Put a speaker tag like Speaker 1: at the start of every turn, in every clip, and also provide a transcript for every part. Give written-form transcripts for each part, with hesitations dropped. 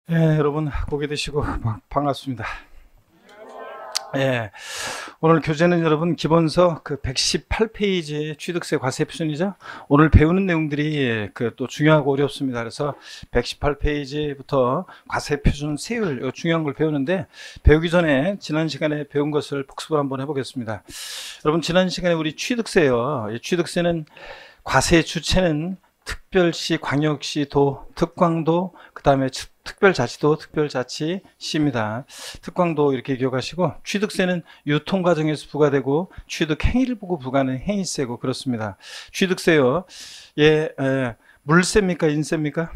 Speaker 1: 여러분 고개 드시고 반갑습니다. 오늘 교재는 여러분 기본서 그 118페이지 취득세 과세 표준이죠. 오늘 배우는 내용들이 또 중요하고 어렵습니다. 그래서 118페이지부터 과세 표준 세율 요 중요한 걸 배우는데, 배우기 전에 지난 시간에 배운 것을 복습을 한번 해보겠습니다. 여러분, 지난 시간에 우리 취득세요. 이 취득세는 과세의 주체는 특별시, 광역시, 도, 특광도, 그 다음에 특별자치도, 특별자치시입니다. 특광도 이렇게 기억하시고, 취득세는 유통과정에서 부과되고 취득행위를 보고 부과하는 행위세고 그렇습니다. 취득세요. 물세입니까? 인세입니까?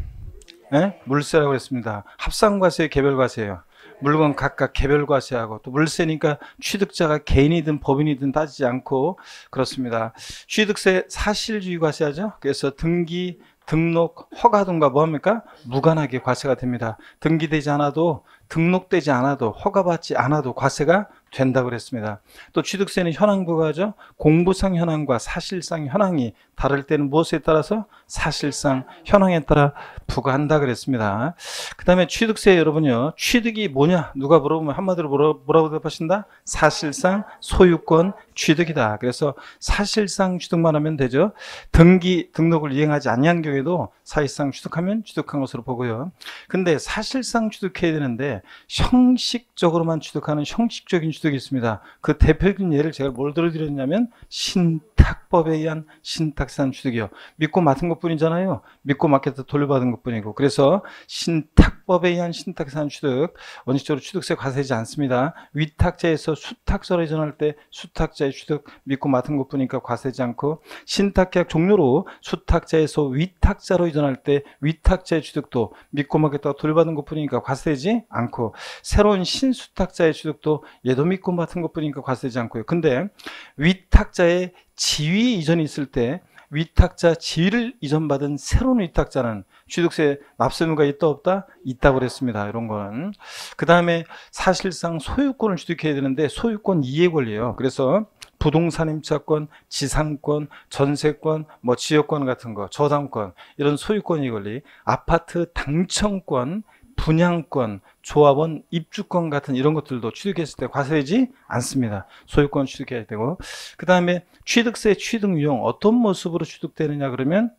Speaker 1: 물세라고 했습니다. 합산과세, 개별과세예요. 물건 각각 개별과세하고, 또 물세니까 취득자가 개인이든 법인이든 따지지 않고 그렇습니다. 취득세 사실주의 과세하죠. 그래서 등기, 등록, 허가 등과 뭐합니까? 무관하게 과세가 됩니다. 등기되지 않아도, 등록되지 않아도, 허가받지 않아도 과세가 된다고 그랬습니다. 또 취득세는 현황 부과하죠. 공부상 현황과 사실상 현황이 다를 때는 무엇에 따라서? 사실상 현황에 따라 부과한다 그랬습니다. 그 다음에 취득세 여러분요, 취득이 뭐냐 누가 물어보면 한마디로 뭐라고 대답하신다? 사실상 소유권 취득이다. 그래서 사실상 취득만 하면 되죠. 등기, 등록을 이행하지 아니한 경우에도 사실상 취득하면 취득한 것으로 보고요. 근데 사실상 취득해야 되는데 형식적으로만 취득하는 형식적인 취득이 있습니다. 그 대표적인 예를 제가 뭘 들어드렸냐면 신탁법에 의한 신탁산 취득이요. 믿고 맡은 것뿐이잖아요. 믿고 맡겼다 돌려받은 것뿐이고, 그래서 신탁법에 의한 신탁산 취득, 원칙적으로 취득세 과세하지 않습니다. 위탁자에서 수탁자로 이전할 때 수탁자의 취득 믿고 맡은 것뿐이니까 과세하지 않고, 신탁계약 종료로 수탁자에서 위탁자로 이전할 때 위탁자의 취득도 믿고 맡겼다 돌려받은 것뿐이니까 과세하지 않고, 새로운 신수탁자의 취득도 얘도 믿고 맡은 것뿐이니까 과세하지 않고요. 근데 위탁자의 지위 이전이 있을 때 위탁자 지위를 이전받은 새로운 위탁자는 취득세 납세 의무가 있다 없다? 있다고 그랬습니다. 이런 거는. 그 다음에 사실상 소유권을 취득해야 되는데 소유권 이해 권리예요. 그래서 부동산 임차권, 지상권, 전세권, 뭐 지역권 같은 거, 저당권, 이런 소유권 이해 권리, 아파트 당첨권, 분양권, 조합원 입주권 같은 이런 것들도 취득했을 때 과세되지 않습니다. 소유권 취득해야 되고, 그 다음에 취득세 취득 유형 어떤 모습으로 취득되느냐 그러면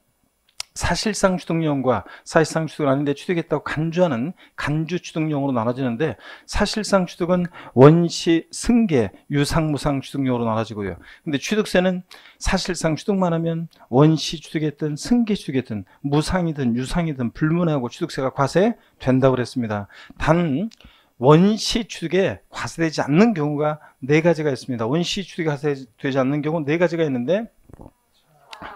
Speaker 1: 사실상 취득용과 사실상 취득은 아닌데 취득했다고 간주하는 간주 취득용으로 나눠지는데, 사실상 취득은 원시, 승계, 유상무상 취득용으로 나눠지고요. 근데 취득세는 사실상 취득만 하면 원시 취득했든 승계 취득했든 무상이든 유상이든 불문하고 취득세가 과세된다고 그랬습니다. 단 원시 취득에 과세되지 않는 경우가 4가지가 있습니다. 원시 취득이 과세되지 않는 경우 4가지가 있는데,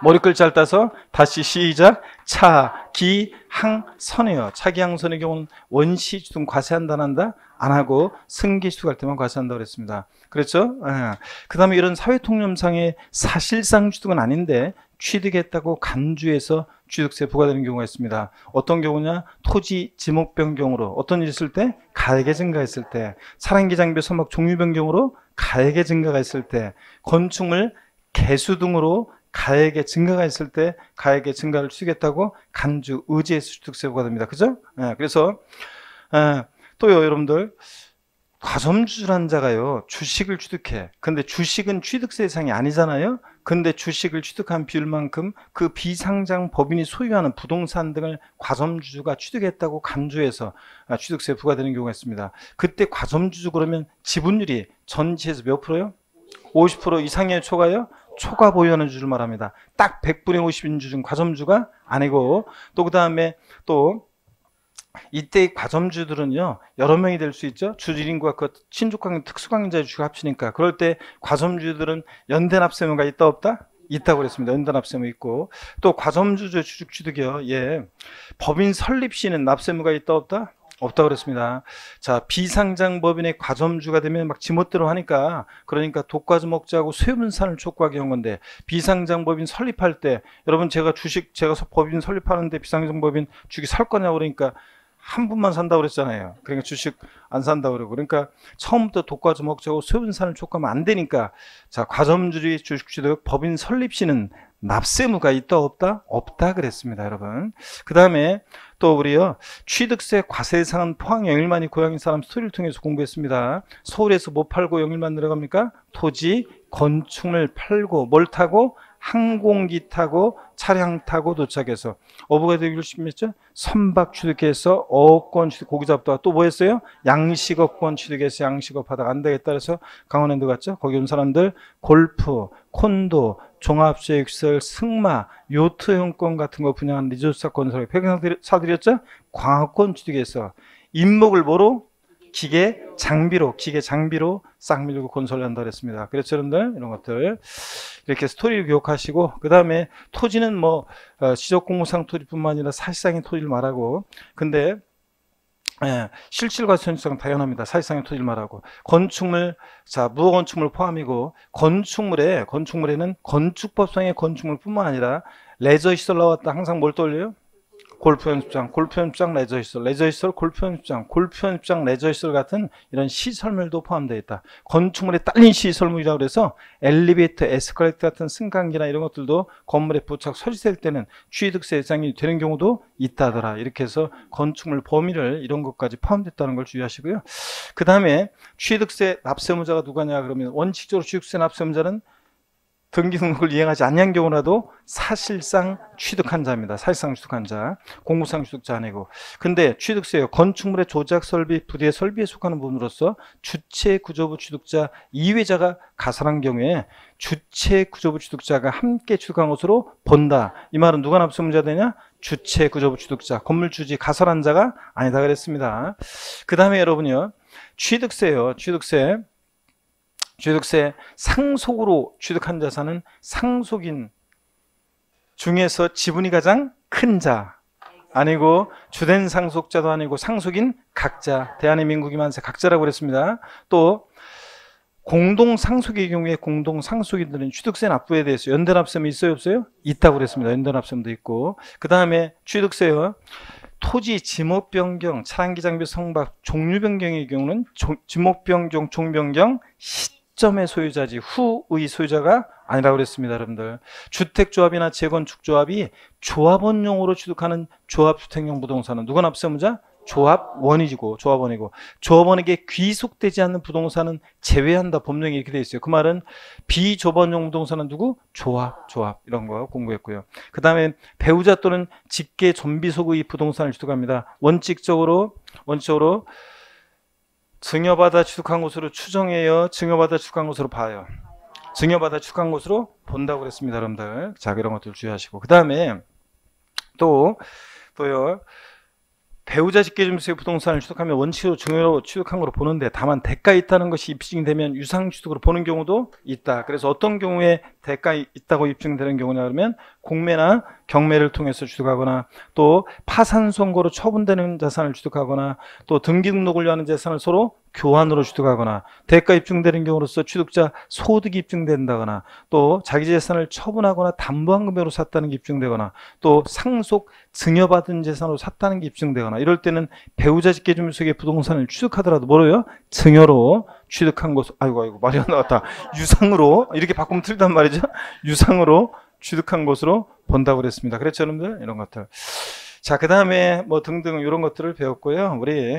Speaker 1: 머리글 잘 따서 다시 시작. 차, 기, 항, 선이요. 차기, 항, 선의 경우는 원시 취득 과세한다 안 한다? 안 하고 승계 취득할 때만 과세한다고 그랬습니다. 그렇죠? 그 다음에 이런 사회통념상의 사실상 취득은 아닌데 취득했다고 간주해서 취득세 부과되는 경우가 있습니다. 어떤 경우냐? 토지 지목 변경으로 어떤 일이 있을 때? 가액의 증가했을 때, 사랑기 장비 선박 종류 변경으로 가액의 증가가 있을 때, 건축물 개수 등으로 가액의 증가가 있을 때 가액의 증가를 취득했다고 간주 의지해서 취득세 부과됩니다. 그죠? 그래서 또요, 여러분들, 과점주주란 자가요 주식을 취득해. 근데 주식은 취득세 대상이 아니잖아요. 근데 주식을 취득한 비율만큼 그 비상장 법인이 소유하는 부동산 등을 과점주주가 취득했다고 간주해서 취득세 부과되는 경우가 있습니다. 그때 과점주주 그러면 지분율이 전체에서 몇 프로요? 50% 이상의 초과요? 초과 보유하는 주를 말합니다. 딱 100분의 50인 주중 과점주가 아니고, 또 그 다음에 또 이때 과점주들은요 여러 명이 될 수 있죠. 주주인과 그 친족관계, 특수관계자의 주가 합치니까. 그럴 때 과점주들은 연대 납세의무가 있다 없다? 있다고 그랬습니다. 연대 납세의무 있고, 또 과점주주의 주식 취득이요. 법인 설립 시에는 납세의무가 있다 없다? 없다고 그랬습니다. 자, 비상장 법인의 과점주가 되면 막 지멋대로 하니까, 그러니까 독과점 먹자고 세분산을 촉구하게 한 건데, 비상장 법인 설립할 때 여러분, 제가 법인 설립하는데 비상장 법인 주식 살 거냐고 그러니까 한 분만 산다고 그랬잖아요. 그러니까 주식 안 산다고 그러고, 그러니까 처음부터 독과점 먹자고 세분산을 촉구하면 안 되니까, 자, 과점주의 주식 취득 법인 설립 시는 납세의무가 있다 없다? 없다 그랬습니다, 여러분. 그 다음에 또 우리요 취득세 과세상은 포항 영일만이 고향인 사람 스토리를 통해서 공부했습니다. 서울에서 뭐 팔고 영일만 들어갑니까? 토지, 건축물 팔고 뭘 타고? 항공기 타고 차량 타고 도착해서 어부가 되기로 심했죠. 선박 취득해서 어업권 취득 고기 잡다가 또 뭐 했어요? 양식업권 취득해서 양식업 하다가 안 되겠다 해서 강원랜드 갔죠. 거기 온 사람들 골프, 콘도, 종합체육시설, 승마, 요트 이용권 같은 거 분양한 리조트 건설 폐경 사들였죠. 광화권 취득해서 임목을 뭐로? 기계 장비로 싹 밀고 건설한다 그랬습니다. 그래서 여러분들 이런 것들 이렇게 스토리를 기억하시고 그 다음에 토지는 뭐 지적공무상 토지뿐만 아니라 사실상의 토지를 말하고 근데 실질과 현실상 다양합니다. 사실상의 토지를 말하고 건축물 자 무건축물 포함이고 건축물에는 건축법상의 건축물뿐만 아니라 레저시설 나왔다 항상 뭘 떠올려요? 골프 연습장, 레저시설, 골프 연습장, 레저시설 같은 이런 시설물도 포함되어 있다. 건축물에 딸린 시설물이라고 해서 엘리베이터, 에스컬레이터 같은 승강기나 이런 것들도 건물에 부착 설치될 때는 취득세 대상이 되는 경우도 있다더라. 이렇게 해서 건축물 범위를 이런 것까지 포함됐다는 걸 주의하시고요. 그 다음에 취득세 납세의무자가 누가냐 그러면 원칙적으로 취득세 납세의무자는 등기 등록을 이행하지 않는 경우라도 사실상 취득한 자입니다. 사실상 취득한 자, 공무상 취득자 아니고. 근데 취득세요. 건축물의 조작 설비, 부대 설비에 속하는 부분으로서 주체 구조부 취득자 이외자가 가설한 경우에 주체 구조부 취득자가 함께 취득한 것으로 본다. 이 말은 누가 납세의무자 되냐? 주체 구조부 취득자, 건물 주지 가설한 자가 아니다 그랬습니다. 그 다음에 여러분요, 취득세요. 취득세 상속으로 취득한 자산은 상속인 중에서 지분이 가장 큰 자 아니고 주된 상속자도 아니고 상속인 각자 대한민국이 만세 각자라고 그랬습니다. 또 공동상속의 경우에 공동상속인들은 취득세 납부에 대해서 연대납세는 있어요 없어요? 있다고 그랬습니다. 연대납세도 있고 그 다음에 취득세요. 토지 지목 변경, 차량기 장비 성박, 종류 변경의 경우는 지목 변경, 종 변경 시점의 소유자지 후의 소유자가 아니라고 그랬습니다. 여러분들 주택조합이나 재건축조합이 조합원용으로 취득하는 조합주택용 부동산은 누가 납세의무자? 조합원이고 조합원에게 귀속되지 않는 부동산은 제외한다. 법령이 이렇게 되어 있어요. 그 말은 비조합원용 부동산은 누구? 조합 이런 거 공부했고요. 그 다음에 배우자 또는 직계 존비속의 부동산을 취득합니다. 원칙적으로 증여받아 취득한 것으로 추정해요. 증여받아 취득한 것으로 봐요. 증여받아 취득한 것으로 본다고 그랬습니다. 여러분들 자 이런 것들 주의하시고 그 다음에 또요. 배우자 직계존비속의 부동산을 취득하면 원칙으로 증여로 취득한 것으로 보는데 다만 대가 있다는 것이 입증이 되면 유상취득으로 보는 경우도 있다. 그래서 어떤 경우에 대가 있다고 입증되는 경우냐 그러면 공매나 경매를 통해서 취득하거나 또 파산 선고로 처분되는 자산을 취득하거나 또 등기 등록을 위한 재산을 서로 교환으로 취득하거나 대가 입증되는 경우로서 취득자 소득이 입증된다거나 또 자기 재산을 처분하거나 담보환급으로 샀다는 게 입증되거나 또 상속 증여받은 재산으로 샀다는 게 입증되거나 이럴 때는 배우자 직계존비속의 부동산을 취득하더라도 뭐로요? 증여로 취득한 것 아이고 말이 안 나왔다. 유상으로 이렇게 바꾸면 틀리단 말이죠. 유상으로 취득한 것으로 본다고 그랬습니다. 그렇죠 여러분들? 이런 것들. 자, 그 다음에 뭐 등등 이런 것들을 배웠고요. 우리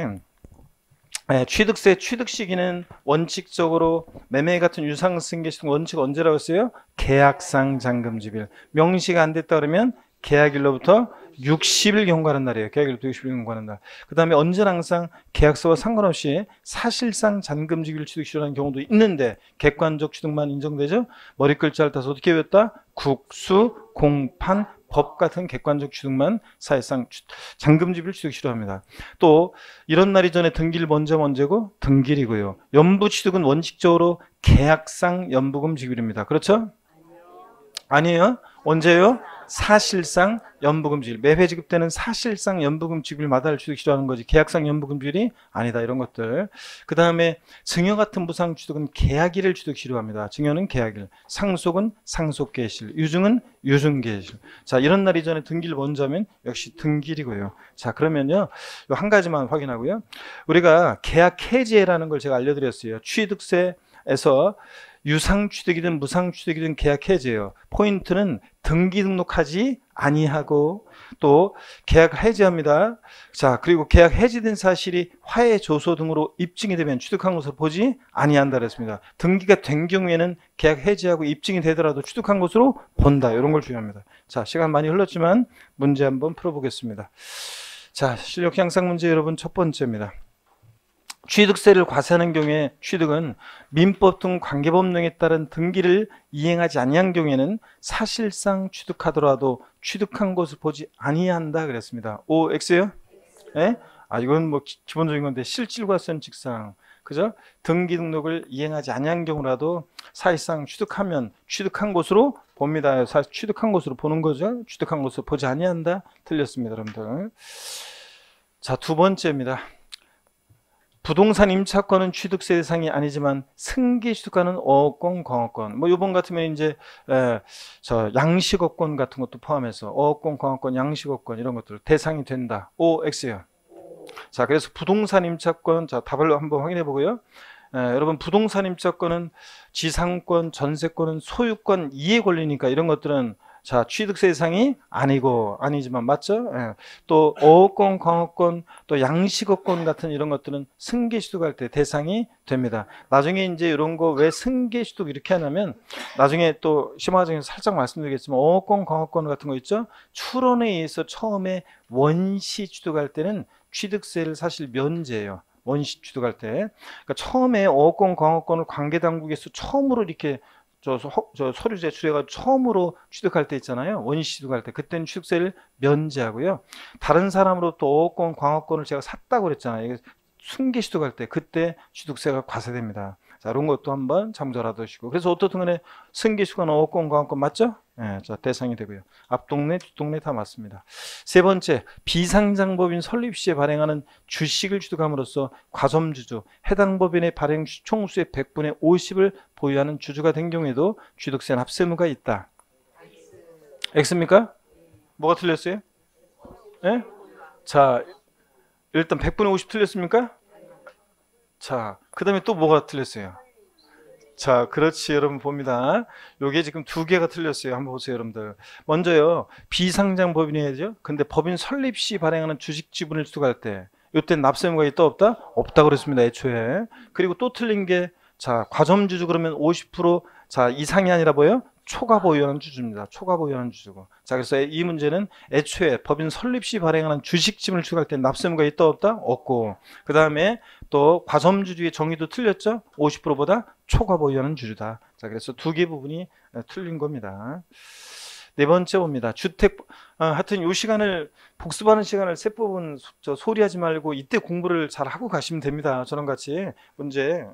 Speaker 1: 취득세 취득 시기는 원칙적으로 매매 같은 유상승계 시등 원칙 언제라고 했어요? 계약상 잔금지일. 명시가 안 됐다 그러면 계약일로부터 60일 경과하는 날이에요. 계약일로부터 60일 경과하는 날. 그 다음에 언제나 항상 계약서와 상관없이 사실상 잔금지기를 취득 시효라는 경우도 있는데 객관적 취득만 인정되죠. 머리글자를 따서 어떻게 외웠다? 국수, 공판, 법 같은 객관적 취득만 사실상 잔금지비를 취득 시효합니다. 또 이런 날이 전에 등기를 언제고? 등기일이고요. 연부 취득은 원칙적으로 계약상 연부금 지급입니다. 그렇죠? 아니에요? 언제요? 사실상 연부금 지급. 매회 지급되는 사실상 연부금 지급일마다를 취득 시효하는 거지 계약상 연부금 지급이 아니다. 이런 것들. 그 다음에 증여 같은 무상 취득은 계약일을 취득 시효합니다. 증여는 계약일, 상속은 상속계실, 유증은 유증계실. 자, 이런 날 이전에 등기를 먼저 하면 역시 등기일이고요. 자, 그러면요 한 가지만 확인하고요. 우리가 계약 해지라는 걸 제가 알려드렸어요. 취득세에서 유상취득이든 무상취득이든 계약 해지예요. 포인트는 등기 등록하지 아니하고 또 계약 해지합니다. 자, 그리고 계약 해지된 사실이 화해 조서 등으로 입증이 되면 취득한 것으로 보지 아니한다 그랬습니다. 등기가 된 경우에는 계약 해지하고 입증이 되더라도 취득한 것으로 본다. 이런 걸 중요합니다. 자, 시간 많이 흘렀지만 문제 한번 풀어보겠습니다. 자, 실력 향상 문제 여러분 첫 번째입니다. 취득세를 과세하는 경우에 취득은 민법 등 관계법령에 따른 등기를 이행하지 아니한 경우에는 사실상 취득하더라도 취득한 것을 보지 아니한다 그랬습니다. O, X요? 예? 아, 이건 뭐 기본적인 건데 실질과세는 직상. 그죠? 등기 등록을 이행하지 아니한 경우라도 사실상 취득하면 취득한 것으로 봅니다. 사실 취득한 것으로 보는 거죠. 취득한 것으로 보지 아니한다. 틀렸습니다, 여러분들. 자, 두 번째입니다. 부동산 임차권은 취득세 대상이 아니지만 승계 취득하는 어업권, 광업권. 뭐 요번 같으면 이제 저 양식업권 같은 것도 포함해서 어업권, 광업권, 양식업권 이런 것들 대상이 된다. O, X요. 자, 그래서 부동산 임차권, 자 답을 한번 확인해 보고요. 여러분 부동산 임차권은 지상권, 전세권은 소유권 이에 걸리니까 이런 것들은 자 취득세 대상이 아니지만 맞죠? 예. 또 어업권, 광업권, 또 양식업권 같은 이런 것들은 승계 취득할 때 대상이 됩니다. 나중에 이제 이런 거 왜 승계 취득 이렇게 하냐면 나중에 또 심화적인 살짝 말씀드리겠지만 어업권, 광업권 같은 거 있죠? 출원에 의해서 처음에 원시 취득할 때는 취득세를 사실 면제해요. 원시 취득할 때. 그러니까 처음에 어업권, 광업권을 관계당국에서 처음으로 이렇게 저 서류 제출해가지고 처음으로 취득할 때 있잖아요. 원시 취득할 때. 그때는 취득세를 면제하고요. 다른 사람으로부터 어업권, 광업권을 제가 샀다고 그랬잖아요. 승계 취득할 때 그때 취득세가 과세됩니다. 자, 이런 것도 한번 참조를 하시고. 그래서 어떻든 간에 승계 취득한 어업권, 광업권 맞죠? 예, 자, 대상이 되고요. 앞동네, 뒷동네 다 맞습니다. 세 번째, 비상장법인 설립 시에 발행하는 주식을 취득함으로써 과점주주, 해당 법인의 발행 총수의 100분의 50을 보유하는 주주가 된 경우에도 취득세 납세 의무가 있다. X입니까? 뭐가 틀렸어요? 예? 자, 일단 100분의 50 틀렸습니까? 자, 그 다음에 또 뭐가 틀렸어요? 자, 그렇지, 여러분 봅니다. 요게 지금 두 개가 틀렸어요. 한번 보세요, 여러분들. 먼저요, 비상장 법인이죠. 근데 법인 설립 시 발행하는 주식 지분을 취득할 때, 요때 납세 의무가 있다, 없다? 없다 그랬습니다, 애초에. 그리고 또 틀린 게, 자, 과점주주 그러면 50% 자, 이상이 아니라 뭐예요? 초과 보유하는 주주입니다. 초과 보유하는 주주고. 자, 그래서 이 문제는 애초에 법인 설립 시 발행하는 주식 지분을 취득할 때 납세 의무가 있다, 없다? 없고. 그 다음에 또 과점주주의 정의도 틀렸죠? 50%보다 초과 보유하는 주주다. 자, 그래서 두 개 부분이 틀린 겁니다. 네 번째 봅니다. 주택, 하여튼 이 시간을, 복습하는 시간을 세법은 소리하지 말고 이때 공부를 잘 하고 가시면 됩니다. 저랑 같이 문제,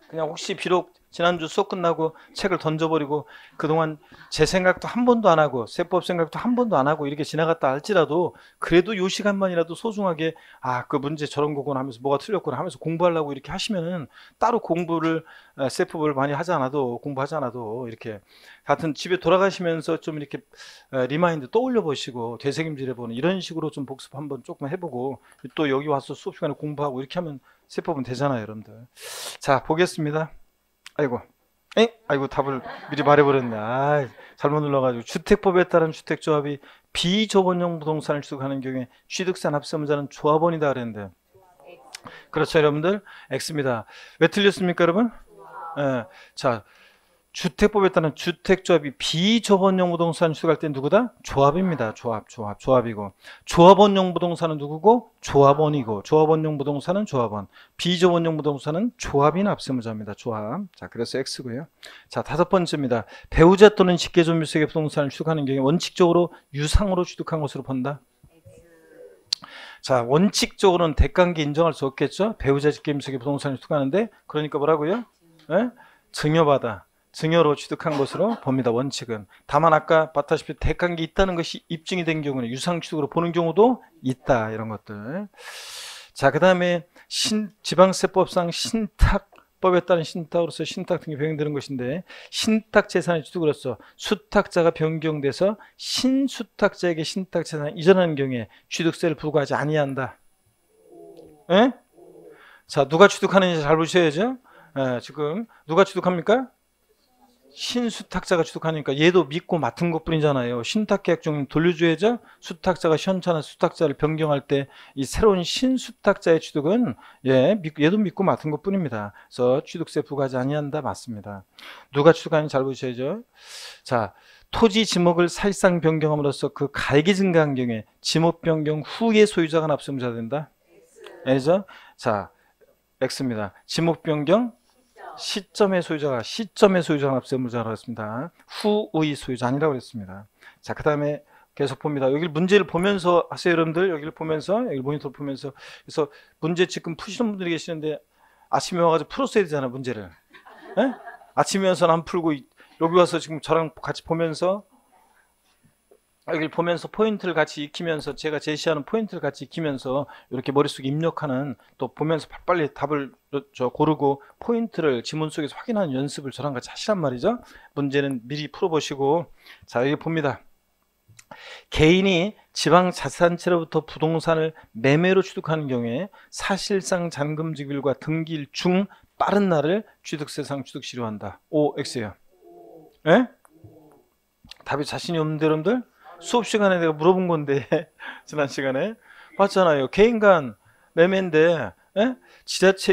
Speaker 1: 그냥 혹시 비록 지난주 수업 끝나고 책을 던져버리고 그동안 제 생각도 한 번도 안 하고 세법 생각도 한 번도 안 하고 이렇게 지나갔다 할지라도 그래도 요 시간만이라도 소중하게 그 문제 저런 거구나 하면서 뭐가 틀렸구나 하면서 공부하려고 이렇게 하시면은 따로 공부를 세법을 많이 하지 않아도 공부하지 않아도 이렇게 하여튼 집에 돌아가시면서 좀 이렇게 리마인드 떠올려 보시고 되새김질해 보는 이런 식으로 좀 복습 한번 조금 해보고 또 여기 와서 수업 시간에 공부하고 이렇게 하면 세법은 되잖아요, 여러분들. 자, 보겠습니다. 아이고 답을 미리 말해버렸네. 잘못 눌러가지고. 주택법에 따른 주택조합이 비조번용 부동산을 취득하는 경우에 취득세 납세 의무자는 조합원이다 그랬는데, 그렇죠, 여러분들? X입니다. 왜 틀렸습니까, 여러분? 자, 주택법에 따른 주택조합이 비조번용 부동산을 취득할 때 누구다? 조합입니다. 조합이고. 조합원용 부동산은 누구고? 조합원이고. 조합원용 부동산은 조합원. 비조번용 부동산은 조합이 납세의무자입니다. 조합. 자, 그래서 X고요. 자, 다섯 번째입니다. 배우자 또는 직계존비속의 부동산을 취득하는 경우에 원칙적으로 유상으로 취득한 것으로 본다. 자, 원칙적으로는 대관계 인정할 수 없겠죠. 배우자 직계존비속의 부동산을 취득하는데, 그러니까 뭐라고요? 증여받아. 증여로 취득한 것으로 봅니다. 원칙은. 다만 아까 봤다시피 대관계 있다는 것이 입증이 된 경우는 유상 취득으로 보는 경우도 있다. 이런 것들. 자, 그 다음에 지방세법상 신탁법에 따른 신탁으로서 신탁 등이 변경되는 것인데, 신탁 재산의 취득으로서 수탁자가 변경돼서 신수탁자에게 신탁 재산을 이전하는 경우에 취득세를 부과하지 아니한다. 자, 누가 취득하는지 잘 보셔야죠. 지금 누가 취득합니까? 신수탁자가 취득하니까 얘도 믿고 맡은 것뿐이잖아요. 신탁계약 중 돌려줘야죠. 수탁자가 시원찮은 수탁자를 변경할 때 이 새로운 신수탁자의 취득은 얘도 믿고 맡은 것뿐입니다. 그래서 취득세 부과하지 아니한다 맞습니다. 누가 취득하는지 잘 보셔야죠. 자, 토지 지목을 사실상 변경함으로써 그 가액이 증가한 경우에 지목 변경 후에 소유자가 납세의무자가 된다. N이죠. 자, X입니다. 지목 변경 시점의 소유자가 납세의무자라고 했습니다. 후의 소유자 아니라고 그랬습니다. 자, 그 다음에 계속 봅니다. 여기 문제를 보면서 하세요, 여러분들. 여기를 보면서, 여기 모니터 보면서. 그래서 문제 지금 푸시는 분들이 계시는데 아침에 와가지고 풀었어야 되잖아, 문제를. 에? 아침에 와서는 안 풀고 여기 와서 지금 저랑 같이 보면서 여기를 보면서 포인트를 같이 익히면서 제가 제시하는 포인트를 같이 익히면서 이렇게 머릿속에 입력하는 또 보면서 빨리 답을 고르고 포인트를 지문 속에서 확인하는 연습을 저랑 같이 하시란 말이죠. 문제는 미리 풀어보시고 자 여기 봅니다. 개인이 지방자치단체로부터 부동산을 매매로 취득하는 경우에 사실상 잔금지급일과 등기일 중 빠른 날을 취득세상 취득시로 한다. O, X예요. 예? 답이 자신이 없는데 여러분들? 수업 시간에 내가 물어본 건데 지난 시간에 맞잖아요. 개인 간 매매인데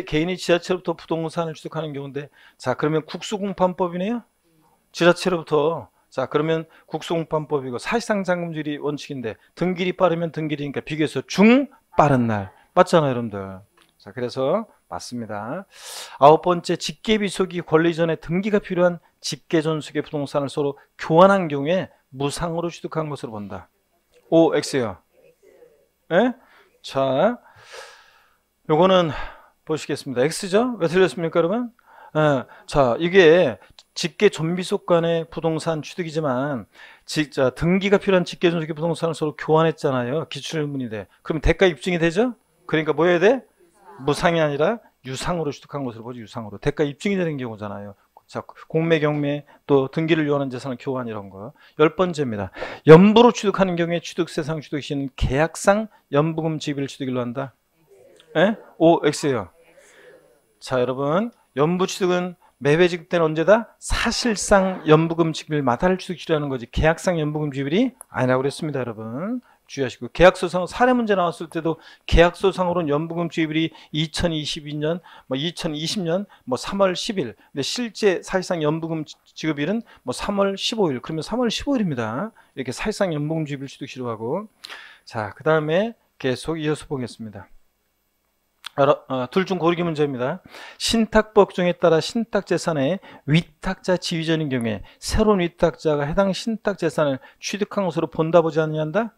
Speaker 1: 개인이 지자체로부터 부동산을 취득하는 경우인데 자 그러면 국수공판법이네요. 지자체로부터 자 그러면 국수공판법이고 사실상 잔금질이 원칙인데 등기일이 빠르면 등기일이니까 비교해서 중 빠른 날 맞잖아요 여러분들. 자 그래서 맞습니다. 9번째 직계비속이 권리 전에 등기가 필요한 직계존속의 부동산을 서로 교환한 경우에 무상으로 취득한 것으로 본다. O, X요. 예? 자, 요거는 보시겠습니다. X죠? 왜 틀렸습니까, 여러분? 자, 이게 직계존비속 간의 부동산 취득이지만 등기가 필요한 직계존속의 부동산을 서로 교환했잖아요. 기출문인데. 그러면 대가 입증이 되죠? 그러니까 뭐 해야 돼? 무상이 아니라 유상으로 취득한 것으로 보죠. 유상으로. 대가 입증이 되는 경우잖아요. 자, 공매, 경매, 또 등기를 요하는 재산을 교환 이런 거. 10번째입니다. 연부로 취득하는 경우에 취득세상 취득 시는 계약상 연부금 지급일 취득일로 한다. 예? O, X예요. 자, 여러분. 연부 취득은 매매 지급 때는 언제다? 사실상 연부금 지급일 마다를 취득시라는 거지. 계약상 연부금 지급일이 아니라고 그랬습니다, 여러분. 주의하시고 계약서상 사례 문제 나왔을 때도 계약서상으로는 연부금 지급일이 2022년, 2020년 3월 10일. 근데 실제 사실상 연부금 지급일은 3월 15일. 그러면 3월 15일입니다. 이렇게 사실상 연부금 지급일 취득시로 하고 자, 그다음에 계속 이어서 보겠습니다. 둘 중 고르기 문제입니다. 신탁법 중에 따라 신탁재산의 위탁자 지위전인 경우에 새로운 위탁자가 해당 신탁재산을 취득한 것으로 본다 보지 않는다?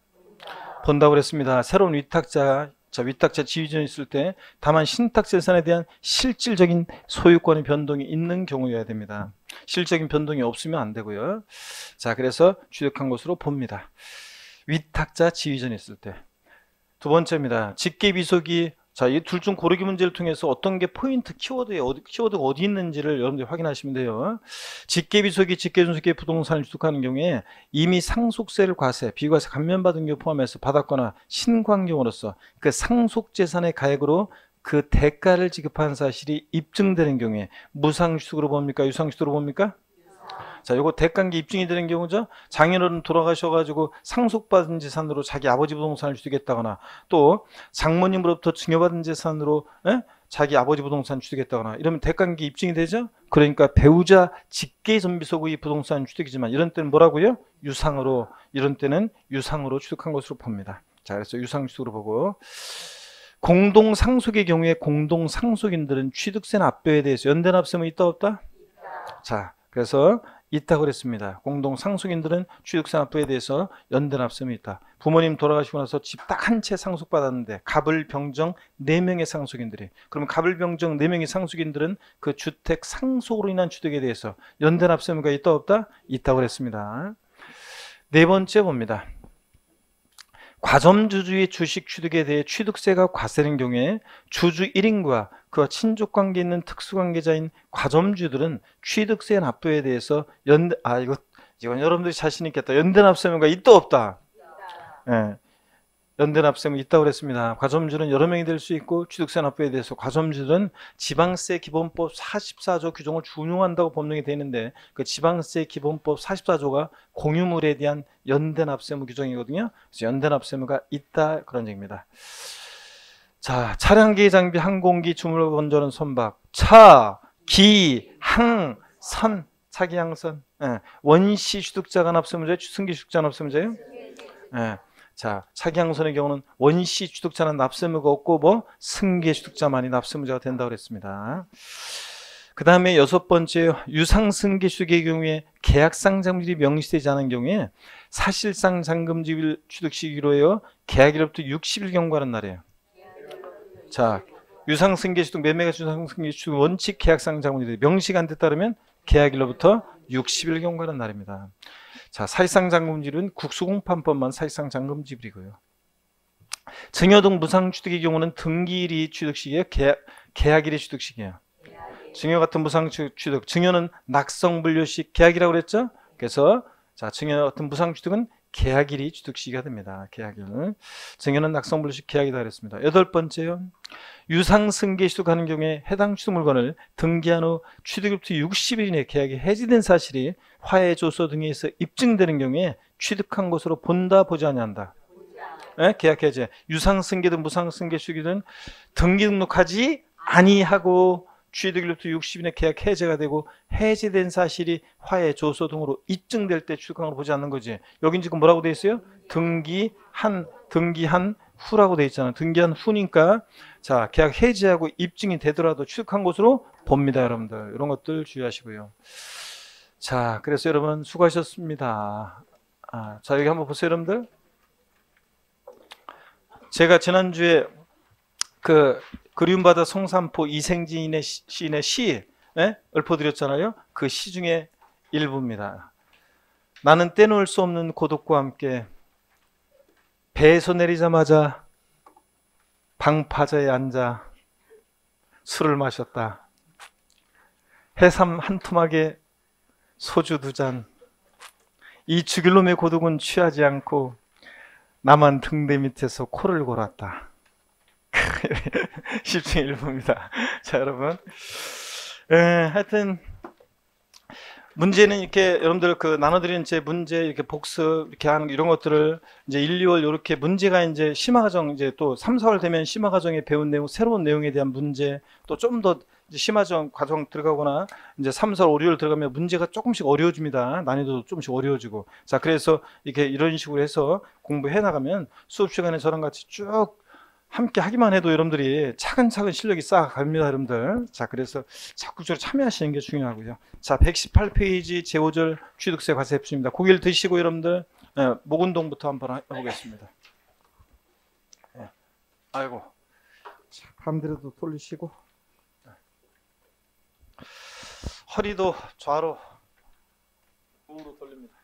Speaker 1: 본다고 그랬습니다. 새로운 위탁자 지위전이 있을 때 다만 신탁재산에 대한 실질적인 소유권의 변동이 있는 경우여야 됩니다. 실질적인 변동이 없으면 안 되고요. 자, 그래서 취득한 것으로 봅니다. 위탁자 지위전이 있을 때. 두 번째입니다. 직계비속이 자, 이 둘 중 고르기 문제를 통해서 어떤 게 포인트 키워드가 어디 있는지를 여러분들이 확인하시면 돼요. 직계비속이 직계존속의 부동산을 취득하는 경우에 이미 상속세를 비과세 감면받은 경우 포함해서 받았거나 신고한 경우로서 그 상속재산의 가액으로 그 대가를 지급한 사실이 입증되는 경우에 무상취득으로 봅니까? 유상취득으로 봅니까? 자, 요거 대가관계 입증이 되는 경우죠. 장인어른 돌아가셔가지고 상속받은 재산으로 자기 아버지 부동산을 취득했다거나 또 장모님으로부터 증여받은 재산으로 자기 아버지 부동산 취득했다거나 이러면 대가관계 입증이 되죠. 그러니까 배우자 직계존비속의 부동산 취득이지만 이런 때는 뭐라고요? 유상으로 이런 때는 유상으로 취득한 것으로 봅니다. 자, 그래서 유상취득으로 보고 공동상속의 경우에 공동상속인들은 취득세 납부에 대해서 연대납세는 있다 없다? 자, 그래서 있다고 그랬습니다. 공동상속인들은 취득세 납부에 대해서 연대납세는 있다. 부모님 돌아가시고 나서 집 딱 한 채 상속받았는데 갑을, 병정 4명의 상속인들이 그러면 갑을, 병정 4명의 상속인들은 그 주택 상속으로 인한 취득에 대해서 연대납세가 있다 없다? 있다고 그랬습니다. 네 번째 봅니다. 과점주주의 주식 취득에 대해 취득세가 과세된 경우에 주주 1인과 그와 친족관계 있는 특수관계자인 과점주들은 취득세 납부에 대해서 이건 여러분들이 자신 있겠다. 연대납세가 있다 없다? 예. 연대 납세무 있다고 그랬습니다. 과점주는 여러 명이 될 수 있고 취득세 납부에 대해서 과점주는 지방세 기본법 44조 규정을 준용한다고 법령이 되어 있는데 그 지방세 기본법 44조가 공유물에 대한 연대 납세무 규정이거든요. 그래서 연대 납세무가 있다 그런 얘기입니다. 자, 차량기, 장비, 항공기, 주물, 건조는 선박, 차, 기, 항, 선, 차기, 항선, 원시 취득자가 납세무죄, 승기 취득자 납세무죄요? 자, 차기, 항선의 경우는 원시 취득자는 납세무가 없고 뭐 승계 취득자만이 납세무자가 된다고 그랬습니다. 그 다음에 6번째, 유상승계 취득의 경우에 계약상 잔금질이 명시되지 않은 경우에 사실상 잔금질 취득 시기로요, 계약일로부터 60일 경과하는 날이에요. 자, 유상승계 취득, 매매가 유상승계 취득 원칙 계약상 잔금질이 명시가 안 됐다면 계약일로부터 60일 경과하는 날입니다. 자, 사실상 잔금질은 국수공판법만 사실상 잔금질이고요. 증여등 무상취득의 경우는 등기일이 취득시기예요, 계약일이 취득시기예요. 증여 같은 무상취득, 증여는 낙성분류식 계약이라고 그랬죠? 그래서 자, 증여 같은 무상취득은 계약일이 취득시기가 됩니다. 계약일. 증여는 낙성분류식 계약이다 그랬습니다. 8번째요. 유상승계 취득하는 경우에 해당 취득 물건을 등기한 후 취득일부터 60일 이내 계약이 해지된 사실이 화해 조서 등에 의해서 입증되는 경우에 취득한 것으로 본다 보지 아니한다. 계약 해제. 유상승계든 무상승계 취득이든 등기 등록하지 아니하고 취득일부터 60일 이내 계약 해제가 되고 해제된 사실이 화해 조서 등으로 입증될 때 취득한 걸 보지 않는 거지. 여긴 지금 뭐라고 돼 있어요? 등기한 후라고 돼 있잖아요. 등기한 후니까 자, 계약 해지하고 입증이 되더라도 취득한 것으로 봅니다, 여러분들. 이런 것들 주의하시고요. 자, 그래서 여러분 수고하셨습니다. 자, 여기 한번 보세요, 여러분들. 제가 지난주에 그 그리움바다 성산포 이생진의 시인의 시 읊어드렸잖아요. 그 시 중에 일부입니다. 나는 떼놓을 수 없는 고독과 함께 배에서 내리자마자 방파제에 앉아 술을 마셨다. 해삼 한 토막에 소주 2잔. 이 죽일 놈의 고독은 취하지 않고 나만 등대 밑에서 코를 골았다. 10중에 1부입니다. 자, 여러분. 하여튼 문제는 이렇게 여러분들 그 나눠드린 제 문제 이렇게 복습 이렇게 하는 이런 것들을 이제 1, 2월 이렇게 문제가 이제 심화과정 이제 또 3, 4월 되면 심화과정에 배운 내용, 새로운 내용에 대한 문제 또 좀 더 심화과정 과정 들어가거나 이제 3, 4월, 5, 6월 들어가면 문제가 조금씩 어려워집니다. 난이도도 조금씩 어려워지고. 자, 그래서 이렇게 이런 식으로 해서 공부해 나가면 수업 시간에 저랑 같이 쭉 함께 하기만 해도 여러분들이 차근차근 실력이 쌓아갑니다, 여러분들. 자, 그래서 적극적으로 참여하시는 게 중요하고요. 자, 118페이지 제5절 취득세 과세 표준입니다. 고개를 드시고 여러분들 목 운동부터 한번 해보겠습니다. 아이고, 반대로도 돌리시고 허리도 좌로 우로 돌립니다.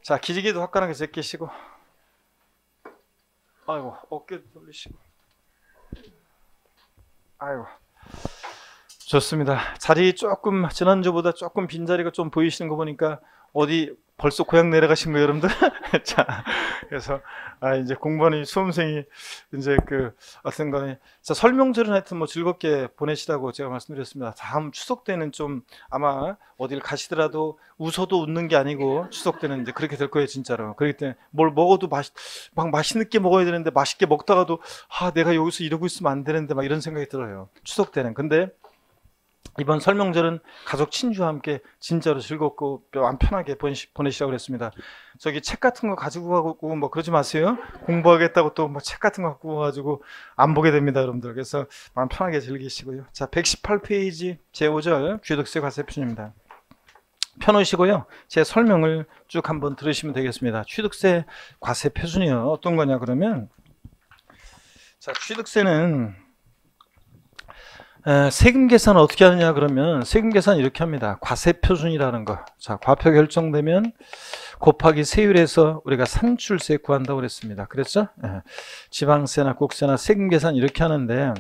Speaker 1: 자, 기지개도 화끈하게 제끼시고 아이고, 어깨 돌리시고. 아이고. 좋습니다. 자리 조금, 지난주보다 조금 빈자리가 좀 보이시는 거 보니까 어디 벌써 고향 내려가신 거예요, 여러분들? 자, 그래서, 이제 공부하는 수험생이 이제 어떤 거네. 자, 설명절은 하여튼 뭐 즐겁게 보내시라고 제가 말씀드렸습니다. 다음 추석 때는 좀 아마 어딜 가시더라도 웃어도 웃는 게 아니고 추석 때는 이제 그렇게 될 거예요, 진짜로. 그렇기 때문에 뭘 먹어도 막 맛있게 먹어야 되는데 맛있게 먹다가도 내가 여기서 이러고 있으면 안 되는데 막 이런 생각이 들어요. 추석 때는. 근데 이번 설명절은 가족 친구와 함께 진짜로 즐겁고 마음 편하게 보내시라고 그랬습니다. 저기 책 같은 거 가지고 가고 뭐 그러지 마세요. 공부하겠다고 또 뭐 책 같은 거 갖고 가지고 안 보게 됩니다, 여러분들. 그래서 마음 편하게 즐기시고요. 자, 118페이지 제5절 취득세 과세 표준입니다. 펴놓으시고요. 제 설명을 쭉 한번 들으시면 되겠습니다. 취득세 과세 표준이요. 어떤 거냐 그러면, 자, 취득세는 세금 계산을 어떻게 하느냐 그러면 세금 계산 이렇게 합니다. 과세 표준이라는 거. 자, 과표 결정되면 곱하기 세율에서 우리가 산출세 구한다고 그랬습니다. 그랬죠? 지방세나 국세나 세금 계산 이렇게 하는데,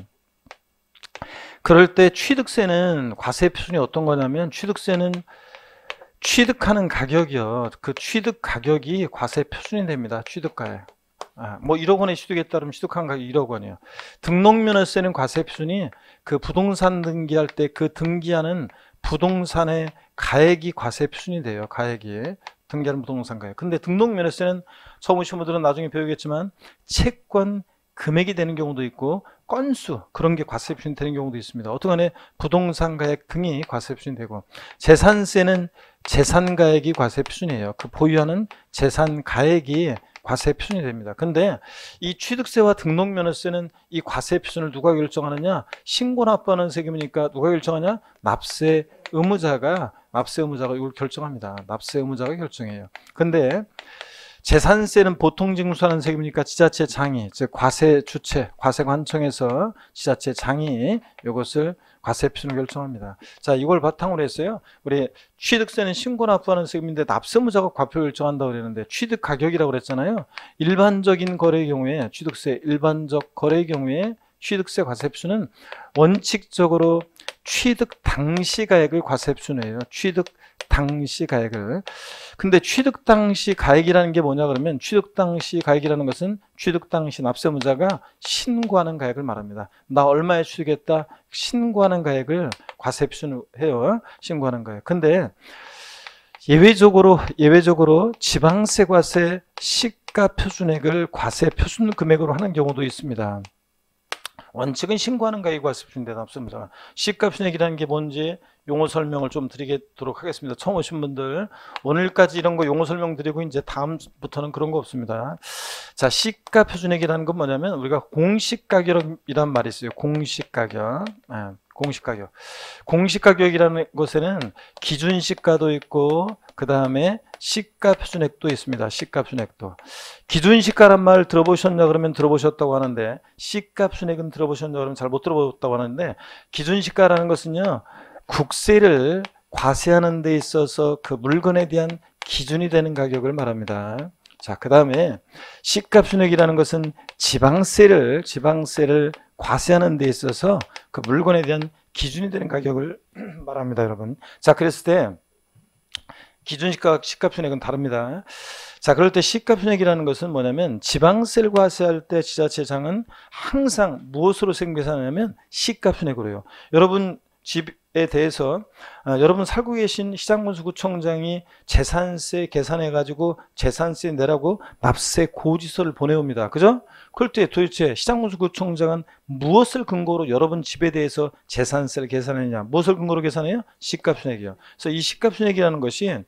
Speaker 1: 그럴 때 취득세는 과세 표준이 어떤 거냐면, 취득세는 취득하는 가격이요. 그 취득 가격이 과세 표준이 됩니다. 취득가에. 뭐 1억 원에 취득했다 그러면 취득한 가격이 1억 원이에요. 등록면허세는 과세 표준이 그 부동산 등기할 때 그 등기하는 부동산의 가액이 과세 표준이 돼요. 가액이. 등기하는 부동산 가액. 근데 등록면허세는 처음 오신 분들은 나중에 배우겠지만 채권 금액이 되는 경우도 있고 건수 그런 게 과세 표준이 되는 경우도 있습니다. 어떠간에 부동산 가액 등이 과세 표준이 되고 재산세는 재산 가액이 과세 표준이에요. 그 보유하는 재산 가액이 과세 표준이 됩니다. 근데 이 취득세와 등록면허세는 이 과세 표준을 누가 결정하느냐? 신고 납부하는 세금이니까 누가 결정하냐? 납세 의무자가 이걸 결정합니다. 납세 의무자가 결정해요. 근데 재산세는 보통 징수하는 세금이니까 지자체장이, 즉 과세 주체, 과세관청에서 지자체장이 이것을 과세 표준을 결정합니다. 자, 이걸 바탕으로 했어요. 우리 취득세는 신고 납부하는 세금인데 납세 의무자가 과표를 결정한다고 그랬는데 취득 가격이라고 그랬잖아요. 일반적인 거래의 경우에 취득세, 일반적 거래의 경우에 취득세 과세 표준은 원칙적으로 취득 당시 가액을 과세 표준해요. 취득 당시 가액을. 근데 취득 당시 가액이라는 게 뭐냐 그러면 취득 당시 가액이라는 것은 취득 당시 납세의무자가 신고하는 가액을 말합니다. 나 얼마에 취득했다 신고하는 가액을 과세 표준해요. 신고하는 가액. 근데 예외적으로 지방세 과세 시가 표준액을 과세 표준 금액으로 하는 경우도 있습니다. 원칙은 신고하는 가액이 과세 표준인데 납세의무자가 시가 표준액이라는 게 뭔지 용어 설명을 좀 드리도록 하겠습니다. 처음 오신 분들 오늘까지 이런 거 용어 설명 드리고 이제 다음부터는 그런 거 없습니다. 자, 시가 표준액이라는 건 뭐냐면 우리가 공시가격이란 말이 있어요. 공시가격. 공시가격이라는 것에는 기준시가도 있고 그 다음에 시가 표준액도 있습니다. 시가 표준액도. 기준시가란 말 들어보셨냐 그러면 들어보셨다고 하는데 시가 표준액은 들어보셨냐 그러면 잘 못 들어보셨다고 하는데 기준시가라는 것은요. 국세를 과세하는 데 있어서 그 물건에 대한 기준이 되는 가격을 말합니다. 자, 그 다음에 시가 표준액이라는 것은 지방세를 과세하는 데 있어서 그 물건에 대한 기준이 되는 가격을 말합니다, 여러분. 자, 그랬을 때 기준시가, 시가 표준액은 다릅니다. 자, 그럴 때 시가 표준액이라는 것은 뭐냐면 지방세를 과세할 때 지자체장은 항상 무엇으로 생계산하냐면 시가 표준액으로 해요. 여러분 집에 대해서 여러분 살고 계신 시장군수구청장이 재산세 계산해 가지고 재산세 내라고 납세 고지서를 보내옵니다. 그죠? 그럴 때 도대체 시장군수구청장은 무엇을 근거로 여러분 집에 대해서 재산세를 계산했냐? 무엇을 근거로 계산해요? 시가표준액이요. 그래서 이 시가표준액이라는 것이